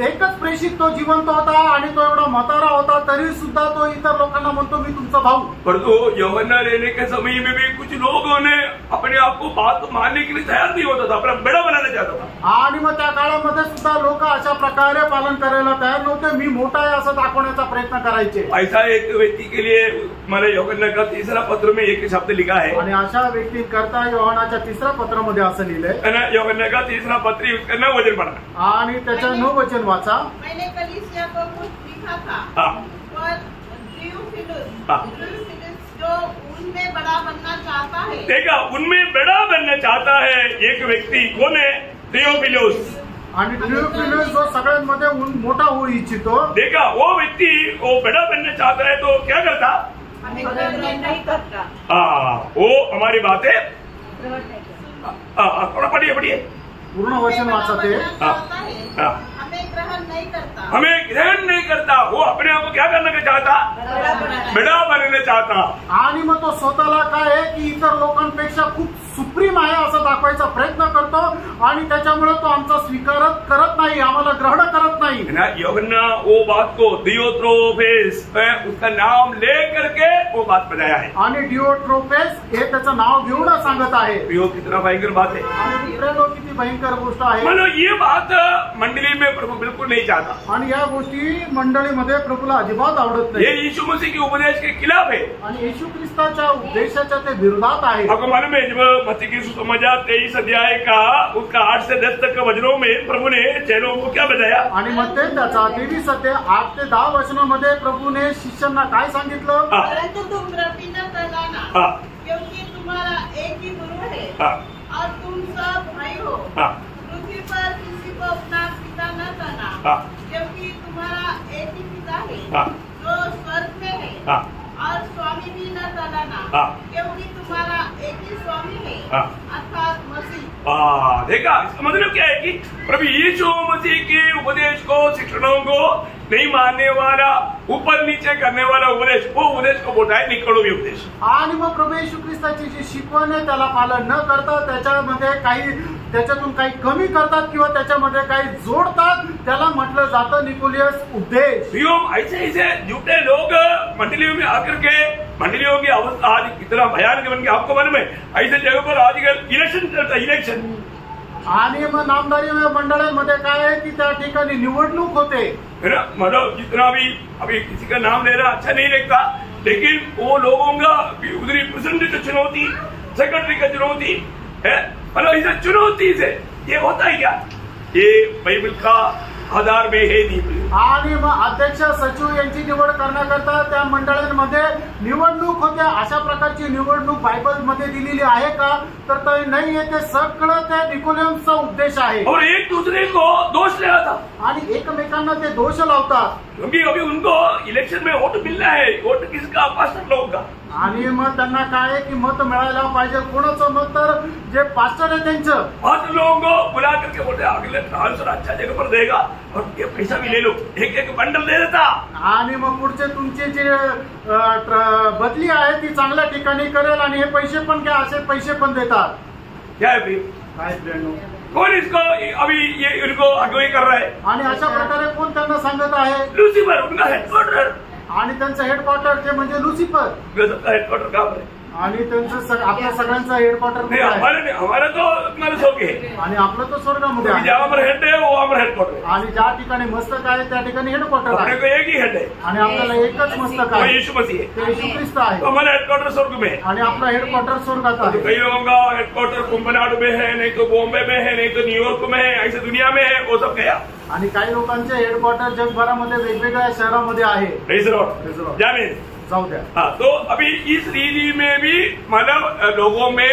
एकच प्रेषित तो जिवंत होता आणि तो एवढा म्हातारा होता तरी सुद्धा तो इतर लोकांना म्हणतो मी तुमचा भाऊ. परंतु यूहन्ना लेने के समय में भी कुछ लोगों ने अपने आप को बात मानने के लिए तैयार नहीं होता था, अपना बड़ा बनाना चाहता था. आणि मग त्या काळामध्ये सुद्धा लोक अशा प्रकारे पालन करायला तयार नव्हते. मी मोठा आहे असं दाखवण्याचा प्रयत्न करायचे. ऐसा एक व्यक्ति के लिए मैंने यूहन्ना का 3 पत्र में एक शब्द लिखा है. आणि अशा व्यक्तींकरता योहानाच्या 3 पत्रामध्ये असं लिहिलंय. यूहन्ना का 3 पत्र उसका 9 वचन पढ़ा आणि त्याच्या 9 वचन वाचा. मैंने कलीसिया को कुछ लिखा था, पर थियोफिलुस जो उनमें बड़ा बनना चाहता है. देखा, उनमें बड़ा बनना चाहता है एक व्यक्ति. कौन है? थियोफिलुस. आणि थियोफिलुस जो सगळ्यांमध्ये मोठा होऊ इच्छितो. देखा, वो व्यक्ति वो बड़ा बनना चाहता है तो क्या करता? नहीं करता. वो हमारी बातें थोड़ा पढ़िए. पूर्ण वचन वाचा ते. हमें ग्रहण नहीं करता. हमें ग्रहण नहीं करता. वो अपने आप को क्या करना चाहता? बड़ा बनना चाहता. आणि मग तो स्वतःला काय आहे की इतर लोकांपेक्षा खूप सुप्रीम आहे असं दाखवायचा प्रयत्न करतो आणि त्याच्यामुळे तो आमचा स्वीकार करत नाही, आम्हाला ग्रहण करत नाही. यूहन्ना वो बात को दियोत्रोफेस उसका नाम ले करके वो बात बताया है. आणि डिओट्रोफेस हे त्याचं नाव घेऊन सांगत आहे. कितना भयंकर बात है. आणि किती भयंकर गोष्ट आहे. मतलब ये बात मंडली में प्रभु बिल्कुल नहीं चाहता. आणि या गोष्टी मंडळीमध्ये प्रभूला अजिबात आवडत नाही. ये यीशु मसीह के उपदेश के खिलाफ है. आणि येशू ख्रिस्ताच्या उपदेशाच्या ते विरोधात आहे. आपको मालूम है जब मत्ती की सुसमाचार 23 अध्याय का उसका 8 से 10 तक वचनों में प्रभु ने चेलों को क्या बताया? आणि मग ते त्याचा 23 ते 8 ते 10 वचनामध्ये प्रभूने शिष्यांना काय सांगितलं? परंतु तुम द्रव्य न फैलाना, क्योंकि तुम्हारा एक ही गुरु है और तुम सब भाई हो. पृथ्वी पर किसी को अपना पिता न कहना, क्योंकि तुम्हारा एक ही पिता है जो स्वर्ग में है. और स्वामी भी न कहलाना, क्योंकि तुम्हारा एक ही स्वामी है अर्थात मसीह. देखा, इसका मतलब क्या है कि प्रभु यीशु मसीह के उपदेश को, शिक्षणों को नहीं मानने वाला, ऊपर नीचे करने वाला उपदेश, वो उपदेश को बोलता है निकड़ोवी उपदेश. आणि मग प्रभू येशू ख्रिस्ताची जी शिकवण आहे त्याला पालन न करता त्याच्यातून काही कमी करतात किंवा त्याच्यामध्ये काही जोडतात, त्याला म्हटलं जातं निकोलियस उपदेश. ऐसे झूठे लोग मंडलियों में आकर के मंडलियों की अवस्था आज कितना भयानक बन गया. आपको मालूम है ऐसे जगह पर आजकल इलेक्शन चलता है. इलेक्शन आणि मग नामदारी मंडळांमध्ये काय आहे की त्या ठिकाणी निवडणूक होते. मतलब जितना भी अभी किसी का नाम लेना अच्छा नहीं लगता, लेकिन वो लोगों का उधर प्रेसिडेंट की चुनौती, सेक्रेटरी का चुनौती है. मतलब इस चुनौती से ये होता है क्या? ये बाइबल का आधार में है नहीं. आणि मग अध्यक्ष सचिव यांची निवड करण्याकरता त्या मंडळांमध्ये निवडणूक होते. अशा प्रकारची निवडणूक बायबल मध्ये दिलेली आहे का? तर ते नाही आहे. ते सगळं त्या निकोलियसचा उद्देश आहे. और एक दूसरे को दोष लगाता आणि एकमेकांना ते दोष लावतात. क्योंकि अभी उनको इलेक्शन में वोट मिलना है. वोट किसका? पास्टर लोगों का. आणि मग त्यांना काय आहे की मत मिळायला पाहिजे. कोणाचं मत? तर जे पास्टर आहे त्यांचं. पास्टर लोगों को बुला करके बोलते अगले ट्रांसफर अच्छा जगह पर देगा और ये पैसा भी ले लो. एक बंडल दे देता. आणि मग पुढचे तुमचे जे बदली आहे ती चांगल्या ठिकाणी करेल आणि हे पैसे पण घ्या असे पैसे पण देतात. क्या है भाई? कौन इसको अभी ये इनको अगुवाई कर रहा है? आणि अशा प्रकारे कोण त्यांना सांगत आहे? लुसिफर, उनका हेडक्वार्टर. आणि त्यांचं हेडक्वार्टर ते म्हणजे लुसिफर. हेडक्वार्टर कहाँ पर है? आणि त्यांचं आपल्या सगळ्यांचं हेडक्वार्टर हमारा तो हमारे स्वर्ग है. आणि आपलं तो स्वर्गामध्ये आहे. जहाँ पर हेड है वो हमारा हेडक्वार्टर. आणि ज्या ठिकाणी मस्तक आहे त्या ठिकाणी हेडक्वार्टर आहे. एक ही हेड है आणि आपल्याला एकच मस्तक आहे. यीशु मसीह है. ते यीशु ख्रिस्त आहे. हमारा हेडक्वार्टर स्वर्ग में है आणि आपला हेडक्वार्टर स्वर्गात आहे. कई लोगों का हेडक्वार्टर कुंभनाडू में है, नहीं तो बॉम्बे में है, नहीं तो न्यूयॉर्क में है, ऐसे दुनिया में है. वो सब गया. आणि काही लोकांचे हेडक्वार्टर जगभरामध्ये वेगवेगळ्या शहरामध्ये आहे. जाने जाऊ द्या. हाँ, तो अभी इस रीति में भी मतलब लोगों में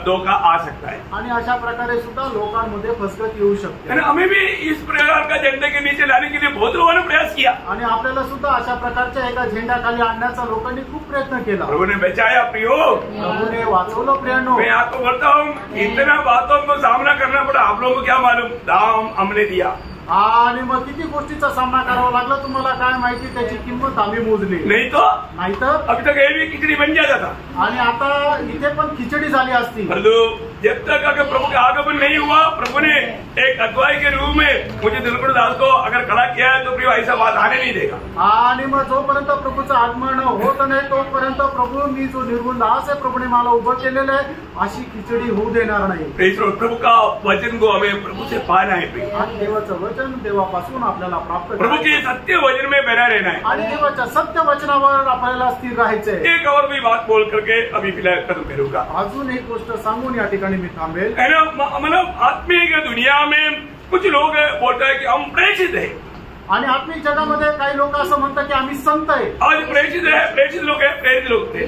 धोखा आ सकता है. आणि अशा प्रकारे सुद्धा लोकांमध्ये फसगत येऊ शकते. हमें भी इस प्रकार का झंडे के नीचे लाने के लिए बहुत लोगों ने प्रयास किया. आणि आपल्याला सुद्धा अशा प्रकारच्या एका झेंड्याखाली आणण्याचा लोकांनी खूप प्रयत्न केला. प्रभु ने बचाया प्रियो. प्रभूने वाचवलं प्रियानो. मैं आपको बोलता हूँ इतना बातों को सामना करना पड़ा. आप लोगों को क्या मालूम दाम हमने दिया. आणि मग किती गोष्टीचा सामना करावा लागला तुम्हाला काय माहिती? त्याची किंमत आम्ही मोजली नाही तर नाहीतर अभी तक एवी खिचडी बन जाता था. आणि आता इथे पण खिचडी झाली असती. जब तक अगर प्रभु का आगमन नहीं हुआ, प्रभु ने एक अगुवाई के रूप में मुझे दिलकुश दास को अगर खड़ा किया है, तो प्रिय ऐसा बात आने नहीं देगा। आणि मग जोपर्यंत प्रभूचं आगमन होत नाही तोपर्यंत प्रभू मी जो निर्गुण दास आहे प्रभूने मला उभं केलेलं आहे अशी खिचडी होऊ देणार नाही। प्रभु का वचन को हमें प्रभु से पाना है। आणि देवाचं वचन देवापासून आपल्याला प्राप्त प्रभु के सत्य वचन में बना रहना है आणि देवाच्या सत्य वचनावर आपल्याला स्थिर राहायचंय। एक और भी बात बोल करके अभी फिलहाल खत्म करूंगा। अजून एक गोष्ट सांगून या ठिकाणी मी थांबेल। मतलब आत्मिक दुनिया में कुछ लोग बोलता है कि हम प्रेषित है, आणि आत्मिक जगामध्ये काही लोक असं म्हणतात की आम्ही संत आहे। आज प्रेषित है, प्रेषित लोग है, प्रेरित लोग थे,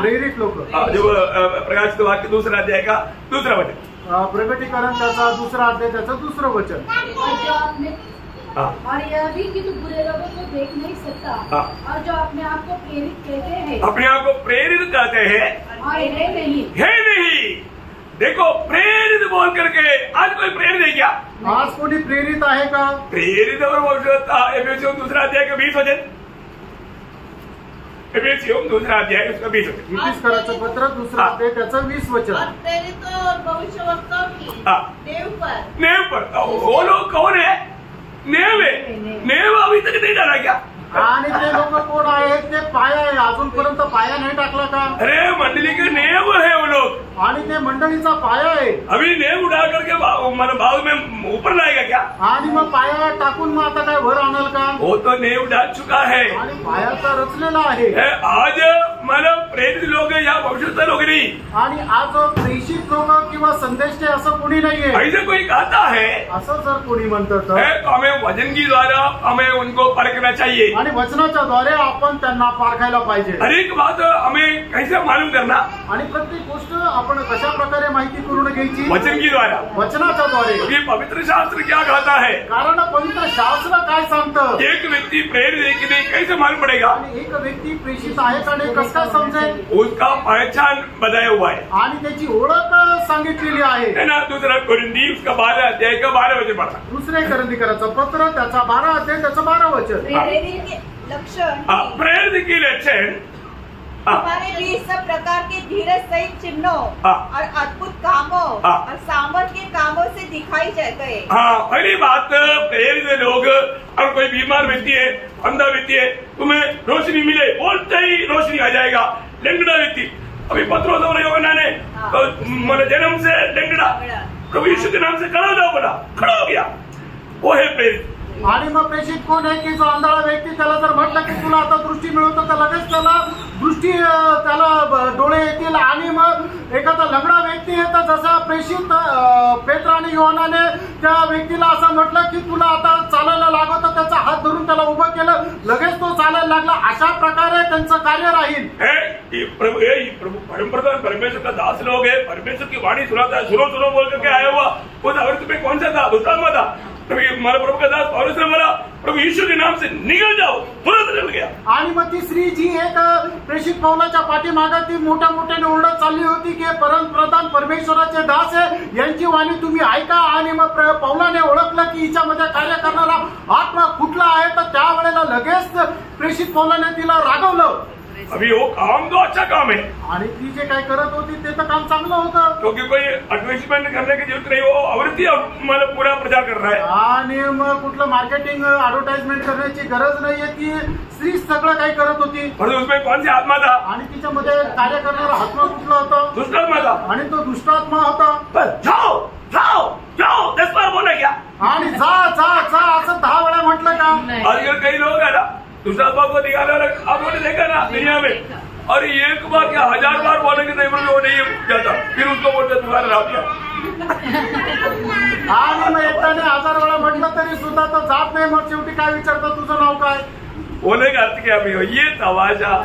प्रेरित लोक। जो प्रकाशित वाक्य दूसरा अध्याय का दूसरा वचन, प्रगटीकरण त्याचा दुसरा अध्याय त्याचं दुसरं वचन। और यह भी कि तू बुरे लोगों को देख नहीं सकता, और जो अपने आप को प्रेरित कहते हैं, अपने आप को प्रेरित कहते हैं और है नहीं, है नहीं। देखो प्रेरित बोल करके आज कोई प्रेरित है क्या? आज कोणी प्रेरित आहे का? प्रेरित और बोल सकता एफएससी दूसरा अध्याय का 20 वचन, एफएससी दूसरा अध्याय उसका 20 वचन, इफिसियों पत्र दूसरा अध्याय त्याचं 20 वचन। और प्रेरितों और भविष्यवक्ताओं की नेव पर वो लोग कौन है? नेव है। नेव अभी तक नहीं डाला क्या? आणि ते लोक कोण आहेत? ते पाया आहे, अजूनपर्यंत पाया नाही टाकला का? अरे मंडली के नेव है वो लोग, आणि ते मंडळीचा पाया आहे। अभी नेव उठा करके भाग में ऊपर लाएगा क्या? आणि मग पाया टाकून मग आता काय वर आणाल का? वो तो नेव डाल चुका है आणि पाया तर रचलेला आहे। आज मतलब प्रेरित लोग या भविष्य लोग नहीं, आणि आज प्रेषित लोक किंवा संदेश असं कोणी नाहीये। ऐसे कोई कहता है असं जर कोणी म्हणतं तो हमें वचन की द्वारा हमें उनको परखना चाहिए, आणि वचनाच्या द्वारे आपण त्यांना पारखायला पाहिजे। हर एक बात हमें कैसे मालूम करना? आणि प्रत्येक गोष्ट आपण कशा प्रकारे माहिती करून घ्यायची? वचन की द्वारा, वचनाच्या द्वारे। ये पवित्र शास्त्र क्या कहता है? कारण पवित्र शास्त्र काय सांगतं? एक व्यक्ति प्रेरित है कि नहीं कैसे मालूम पड़ेगा? आणि एक व्यक्ती प्रेषित आहे का नाही कसं काय समजेल? उसका पहचान बताया हुआ है आणि त्याची ओळख सांगितलेली आहे ना। दूसरा कोरिन्थी उसका 12 अध्याय का 12 वचन पढ़ा। दुसरे कोरिन्थीकरांचं पत्र त्याचा 12 अध्याय त्याचं 12 वचन। प्रेरित के लक्षण प्रेरित की लक्षण हमारे लिए सब प्रकार के धीरज सहित चिन्हों और अद्भुत कामों और सामर्थ के कामों से दिखाई गए। हाँ, पहली बात प्रेरित लोग, और कोई बीमार व्यक्ति है, अंधा व्यक्ति है, तुम्हें रोशनी मिले बोलते ही रोशनी आ जाएगा। लंगड़ा व्यक्ति, अभी पत्रों से योगना ने मतलब जन्म से लंगड़ा, प्रभु यीशु के नाम से खड़ा हो जाओ, बोला खड़ा हो गया, वो है प्रेरित। आणि मग प्रेषित कोण आहे की जो आंधळा व्यक्ती त्याला जर म्हटलं की तुला आता दृष्टी मिळवतो तर लगेच त्याला दृष्टी त्याला डोळे येतील। आणि मग एखादा लंगडा व्यक्ती आहे तर जसा प्रेषित पेत्र आणि योहानाने त्या व्यक्तीला असं म्हटलं की तुला आता चालायला लागत, तर त्याचा हात धरून त्याला उभं केलं, लगेच तो चालायला लागला। अशा प्रकारे त्यांचं कार्य राहील। प्रभु परमप्रधान परमेश्वर का दास लोग है, परमेश्वर की वाणी सुनाता है, सुनो सुनो बोल करके आया हुआ, उस अवृत्ति में कौन सा था? दुष्टात्मा था। हमारा प्रभु का दास पौलुस ने बोला प्रभु यीशु के नाम से निकल जाओ, तुरंत निकल गया। आणि मग ती स्त्री जी एक प्रेषित पौलाच्या पाठीमागे ती मोठ्या मोठ्याने ओरडत चालली होती की परमप्रधान परमेश्वराचे दास आहे, यांची वाणी तुम्ही ऐका। आणि मग पौलाने ओळखलं की हिच्यामध्ये कार्य करणारा आत्मा कुठला आहे, तर त्यावेळेला लगेच प्रेषित पौलाने तिला रागवलं। अभी वो काम तो अच्छा काम है, आणि ती जे काय करत होती ते तर काम चांगलं होतं, क्योंकि कोई एडवर्टाइजमेंट करने की जरूरत नहीं, वो आवृत्ति मतलब पूरा प्रचार कर रहा है। आणि मग कुठलं मार्केटिंग ऍडव्हर्टाइजमेंट करण्याची गरज नाहीये, ती स्त्री सगळं काही करत होती। और उसमें कौन सी आत्मा था? आणि तिच्यामध्ये कार्य करणारा आत्मा कुठला होता? दुष्टात्मा था। आणि तो दुष्टात्मा होता। जाओ जाओ जाओ 10 बार बोला क्या? आणि जा जा जा असं 10 वेळा म्हटलं का? आजकल कई लोग है ना दुष्टात्मा को निकाला, आपने देखा ना दुनिया में, और एक बार क्या 1000 बार बोलेंगे नहीं बोले वो नहीं जाता, फिर उसको बोलते तुम्हारा राव क्या। आणि मग एकट्याने 1000 वेळा म्हटलं तरी सुद्धा तो जात नाही। मग शेवटी काय विचारतं, तुझं नाव काय? बोलने का अर्थ क्या भी हो, ये तमाशा,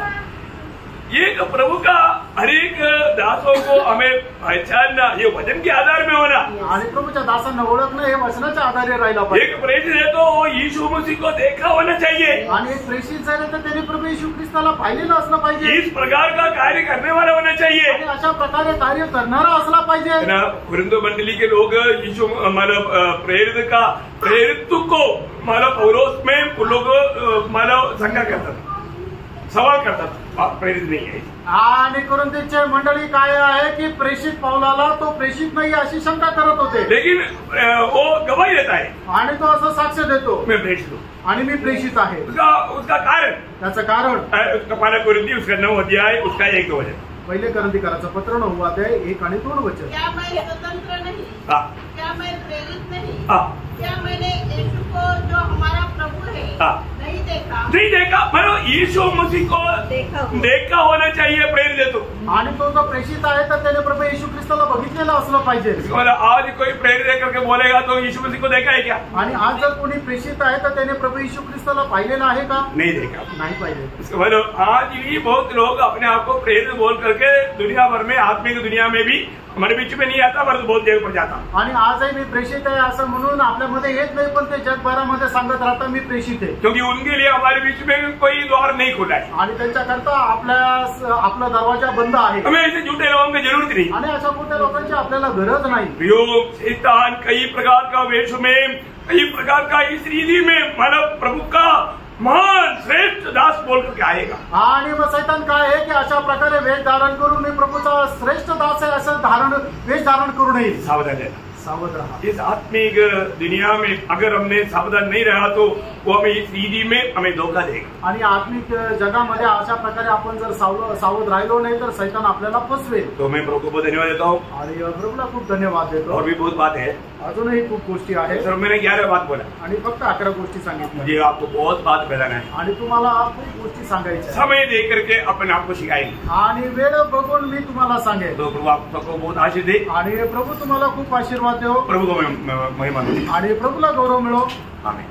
ये प्रभु का हर एक दासों को हमें पहचानना, ये वचन के आधार में होना। आणि प्रभूच्या दासांना ओळखणं हे वचनाच्या आधारे राहिला पाहिजे। एक प्रेषित है तो वो यीशु मसीह को देखा होना चाहिए, आणि एक प्रेषित झाले तर त्यांनी प्रभू येशू ख्रिस्ताला पाहिलेलं असलं पाहिजे। इस प्रकार का कार्य करने वाला होना चाहिए, आणि अशा प्रकारे कार्य करणारा असला पाहिजे ना। कुरिन्थ मंडली के लोग यीशु मतलब प्रेरित का प्रेरित्व को मतलब पौलुस में लोग मतलब शंका करता था, सवाल करता था। प्रेरित नहीं है। आणि कोरिंथीची मंडळी काय आहे की प्रेषित पौलाला तो प्रेषित नाही अशी शंका करत होते, लेकिन वो गवाही देता है आणि तो असं साक्ष देतो मैं प्रेषित हूँ। आणि मी प्रेषित आहे। उसका कारण त्याचं कारण उसका पहला कुरिन्थी उसका 9 अध्याय उसका 1-2 वचन। पहिले कोरिन्थीकरांचं पत्र 9 अध्याय 1 आणि 2 वचन। क्या मैं स्वतंत्र नहीं? क्या मैं प्रेरित नहीं? क्या मैंने यीशु को जो हमारा प्रभु है नहीं देखा? मतलब यीशु मसीह को देखा होना चाहिए प्रेरित देतो। आणि तो जो प्रेषित आहे तर त्याने प्रभू येशू ख्रिस्ताला बघितलेलं असलं पाहिजे। आज कोई प्रेरित करके बोलेगा तो यीशु मसीह को देखा है क्या? आणि आज जर कोणी प्रेषित आहे तर त्याने प्रभू येशू ख्रिस्ताला पाहिलेलं आहे का? नहीं देखा, नाही पाहिले। मतलब आज भी बहुत लोग अपने आप को प्रेरित बोल करके दुनिया भर में, आत्मिक दुनिया में भी हमारे बीच में नहीं आता, परंतु बहुत जगह पर जाता। आणि आजही मी प्रेषित आहे असं म्हणून आपल्यामध्ये येत नाही, पण ते जगभरामध्ये सांगत राहतात मी प्रेषित आहे, क्योंकि उनके लिए हमारे बीच में कोई द्वार नहीं खुला है आणि त्यांच्याकरता आपला दरवाजा बंद आहे। हमें ऐसे झूठे लोगों की जरूरत नहीं। आणि अशा मोठ्या लोकांची आपल्याला गरज नाही। प्रयोग शैतान कई प्रकार का वेश में, कई प्रकार का इस रीति में मानव प्रभु का महान श्रेष्ठ दास बोल करके आएगा। आणि मग सैतान काय आहे की अशा प्रकारे वेश धारण करून मी प्रभूचा श्रेष्ठ दास आहे असं वेश धारण करू नये। सावधान रहना, सावध रहा। इस आत्मिक दुनिया में अगर हमने सावधान नहीं रहा तो वो हमें इस रीति में हमें धोखा देगा। आणि आत्मिक जगामध्ये अशा प्रकारे आपण जर सावध राहिलो नाही तर सैतान आपल्याला फसवेल। तो मैं प्रभु को बहुत धन्यवाद देता हूँ आणि प्रभूला खूप धन्यवाद देतो। और भी बहुत बात है, अजूनही खूप गोष्टी आहेत, सर मैंने 11 बात बोला आणि फक्त 11 गोष्टी सांगितल्या। मुझे आपको बहुत बात बताना है आणि तुम्हाला खूप गोष्टी सांगायच्या, समय दे करके अपने आप को सिखाएंगे आणि वेळ बघून मी तुम्हाला सांगेन। तो प्रभु आप सबको बहुत आशीष दे आणि प्रभू तुम्हाला खूप आशीर्वाद देव। प्रभु को महिमा दे। आणि प्रभूला गौरव मिळो। आमीन।